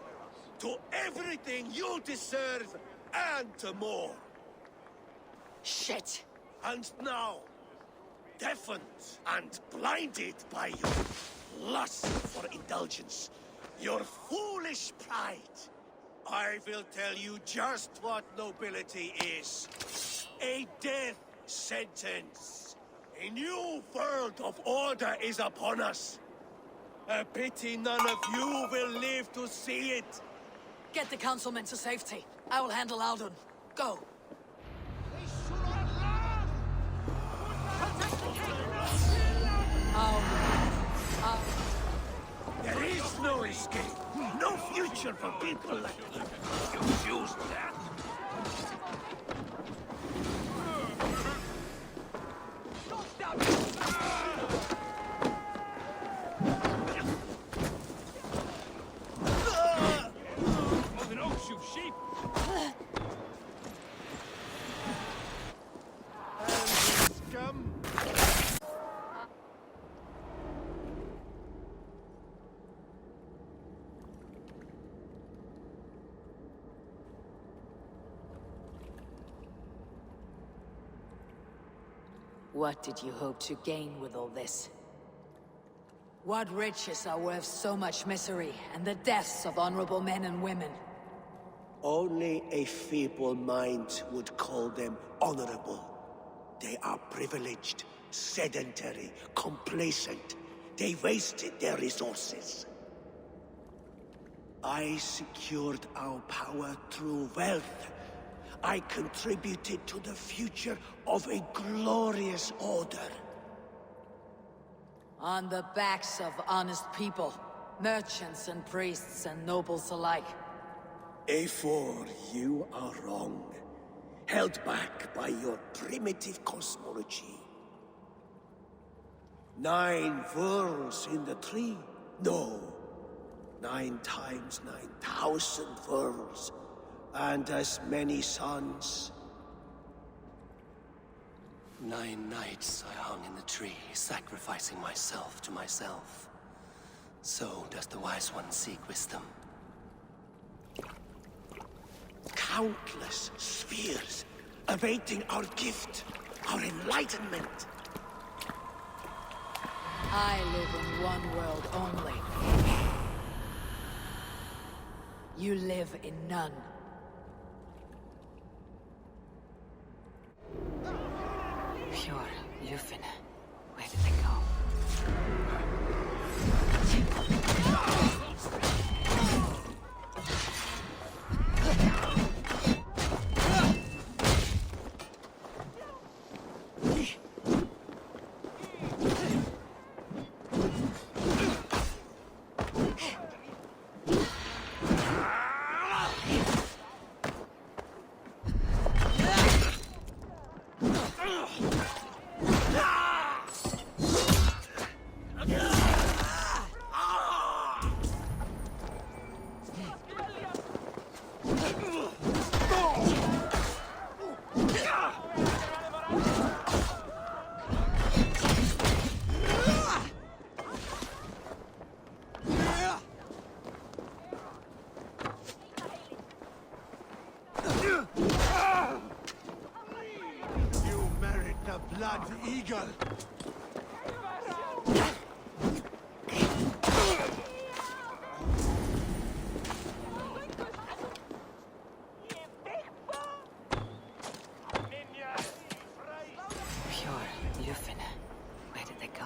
To everything you deserve and more. Shit. And now, deafened and blinded by your lust for indulgence, your foolish pride, I will tell you just what nobility is. A death sentence. A new world of order is upon us. A pity none of you will live to see it. Get the councilmen to safety. I will handle Audun. Go. There is no escape. No future for people like you. You choose that. Sheep! Scum! What did you hope to gain with all this? What riches are worth so much misery and the deaths of honorable men and women? Only a feeble mind would call them honorable. They are privileged, sedentary, complacent. They wasted their resources. I secured our power through wealth. I contributed to the future of a glorious order. On the backs of honest people, merchants and priests and nobles alike. A4, you are wrong. Held back by your primitive cosmology. 9 worlds in the tree? No. 9 times 9,000 worlds. And as many suns. 9 nights I hung in the tree, sacrificing myself to myself. So does the Wise One seek wisdom. Countless spheres, awaiting our gift, our enlightenment. I live in one world only. You live in none. Pure Lufin. Where did they go? blood eagle! Pure Lufin. Where did they go?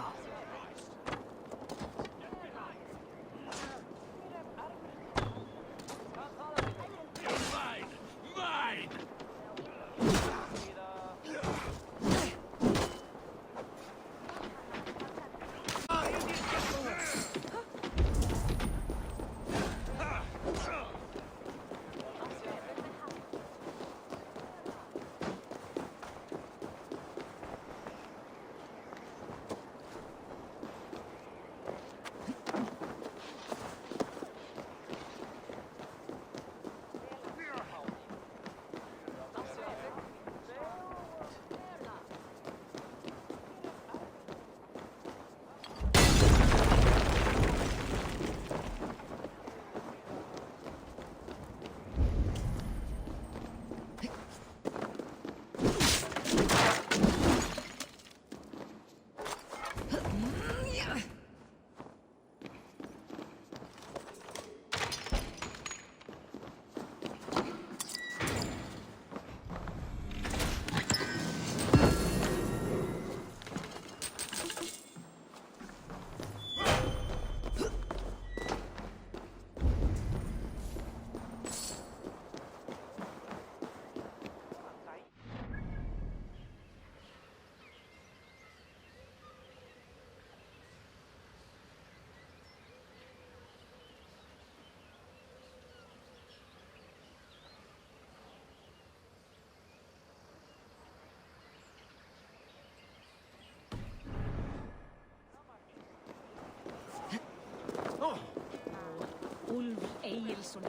Ulf Egilsson.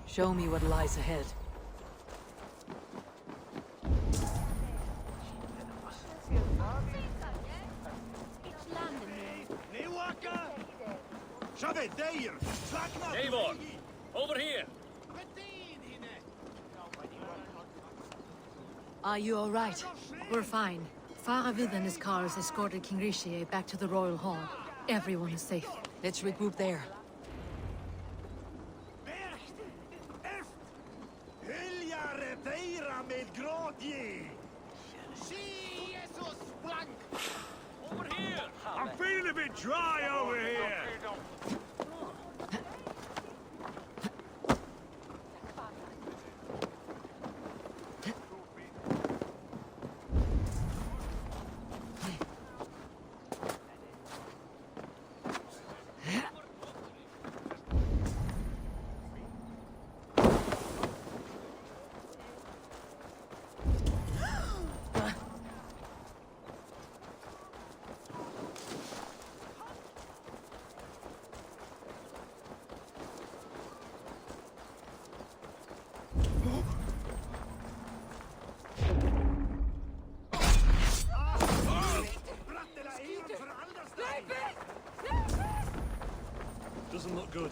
Show me what lies ahead. Eivor, over here! Are you all right? We're fine. Faravid and his cars escorted King Rishi back to the Royal Hall. Everyone is safe. Let's regroup there. Over here! I'm feeling a bit dry over here! Doesn't look good.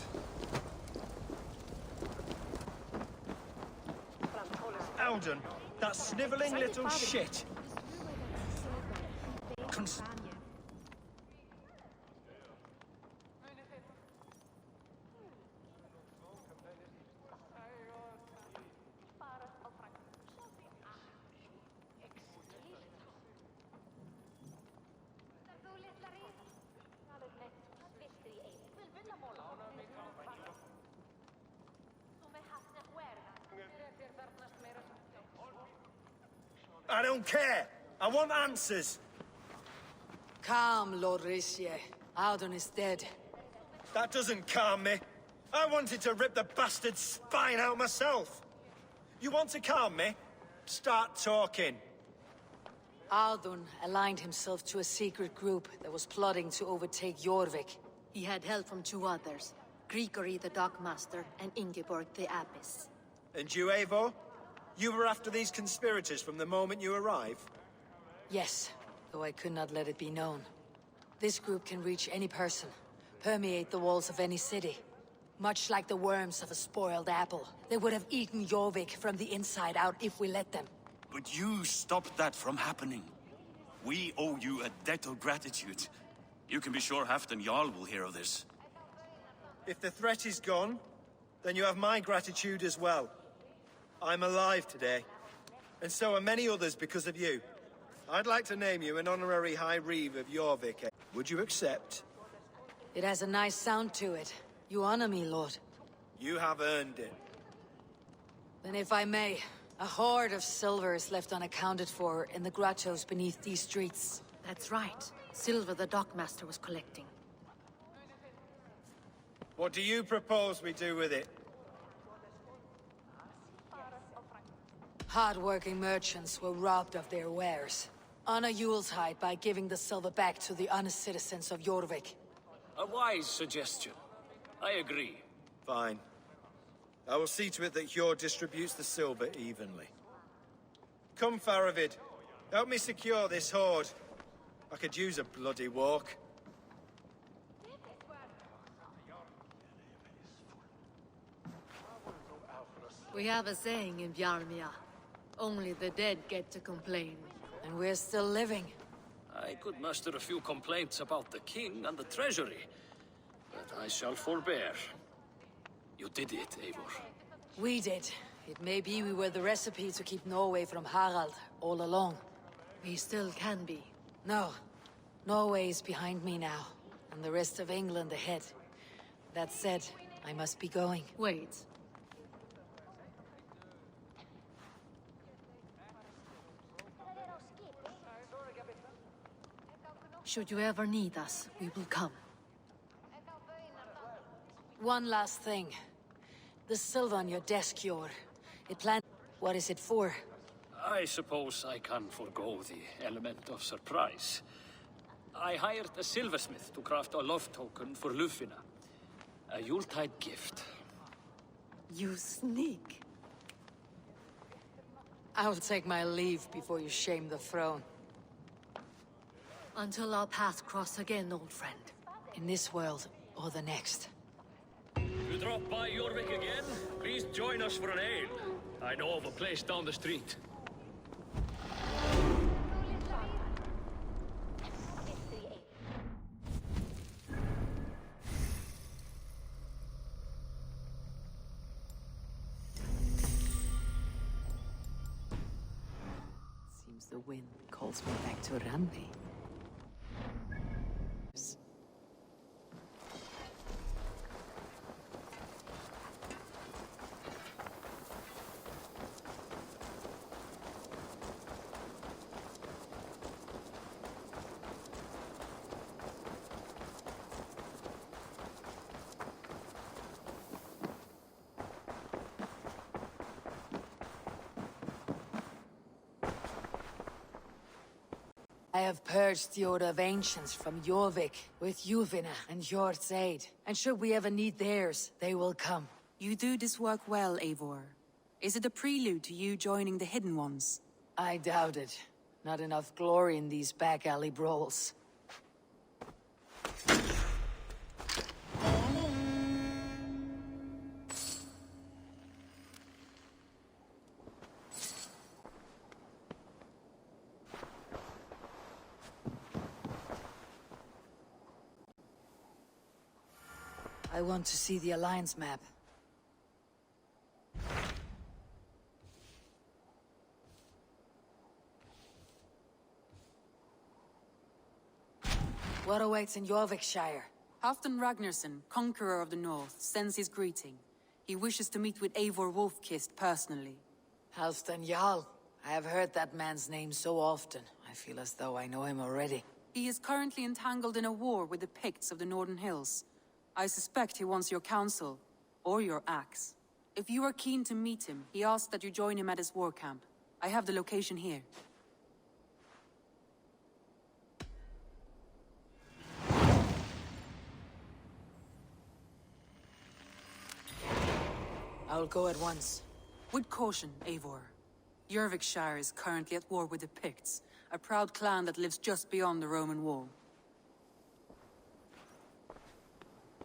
Alden, that snivelling little shit. I don't care. I want answers. Calm, Lord Rishi. Audun is dead. That doesn't calm me. I wanted to rip the bastard's spine out myself. You want to calm me? Start talking. Audun aligned himself to a secret group that was plotting to overtake Jorvik. He had help from two others, Grigory the Dockmaster and Ingeborg the Abbess. And you, Eivor? You were after these conspirators from the moment you arrived? Yes, though I could not let it be known. This group can reach any person, permeate the walls of any city. Much like the worms of a spoiled apple. They would have eaten Jorvik from the inside out if we let them. But you stopped that from happening. We owe you a debt of gratitude. You can be sure Halfdan Jarl will hear of this. If the threat is gone, then you have my gratitude as well. I'm alive today, and so are many others because of you. I'd like to name you an honorary High Reeve of Jorvik. Would you accept? It has a nice sound to it. You honor me, Lord. You have earned it. Then if I may, a hoard of silver is left unaccounted for in the grottos beneath these streets. That's right. Silver the dockmaster was collecting. What do you propose we do with it? Hard-working merchants were robbed of their wares. Honor Yuletide by giving the silver back to the honest citizens of Jorvik. A wise suggestion. I agree. Fine. I will see to it that Hjord distributes the silver evenly. Come, Faravid. Help me secure this hoard. I could use a bloody walk. We have a saying in Bjarmia. Only the dead get to complain. And we're still living. I could muster a few complaints about the king and the treasury, but I shall forbear. You did it, Eivor. We did. It may be we were the recipe to keep Norway from Harald all along. We still can be. No. Norway is behind me now, and the rest of England ahead. That said, I must be going. Wait. Should you ever need us, we will come. One last thing. The silver on your desk, Jor. It planned... What is it for? I suppose I can forego the element of surprise. I hired a silversmith to craft a love token for Lufina. A Yuletide gift. You sneak. I will take my leave before you shame the throne. Until our paths cross again, old friend. In this world, or the next. You drop by Jorvik again? Please join us for an ale. I know of a place down the street. Seems the wind calls me back to Randi. I have purged the Order of Ancients from Jorvik with Yuvina and Hjord's aid. And should we ever need theirs, they will come. You do this work well, Eivor. Is it a prelude to you joining the Hidden Ones? I doubt it. Not enough glory in these back alley brawls. I want to see the Alliance map. What awaits in Jorvikshire? Halfdan Ragnarsson, Conqueror of the North, sends his greeting. He wishes to meet with Eivor Wolfkist personally. Halfdan Jarl. I have heard that man's name so often. I feel as though I know him already. He is currently entangled in a war with the Picts of the Northern Hills. I suspect he wants your counsel, or your axe. If you are keen to meet him, he asks that you join him at his war camp. I have the location here. I'll go at once. With caution, Eivor. Jorvikshire is currently at war with the Picts, a proud clan that lives just beyond the Roman wall.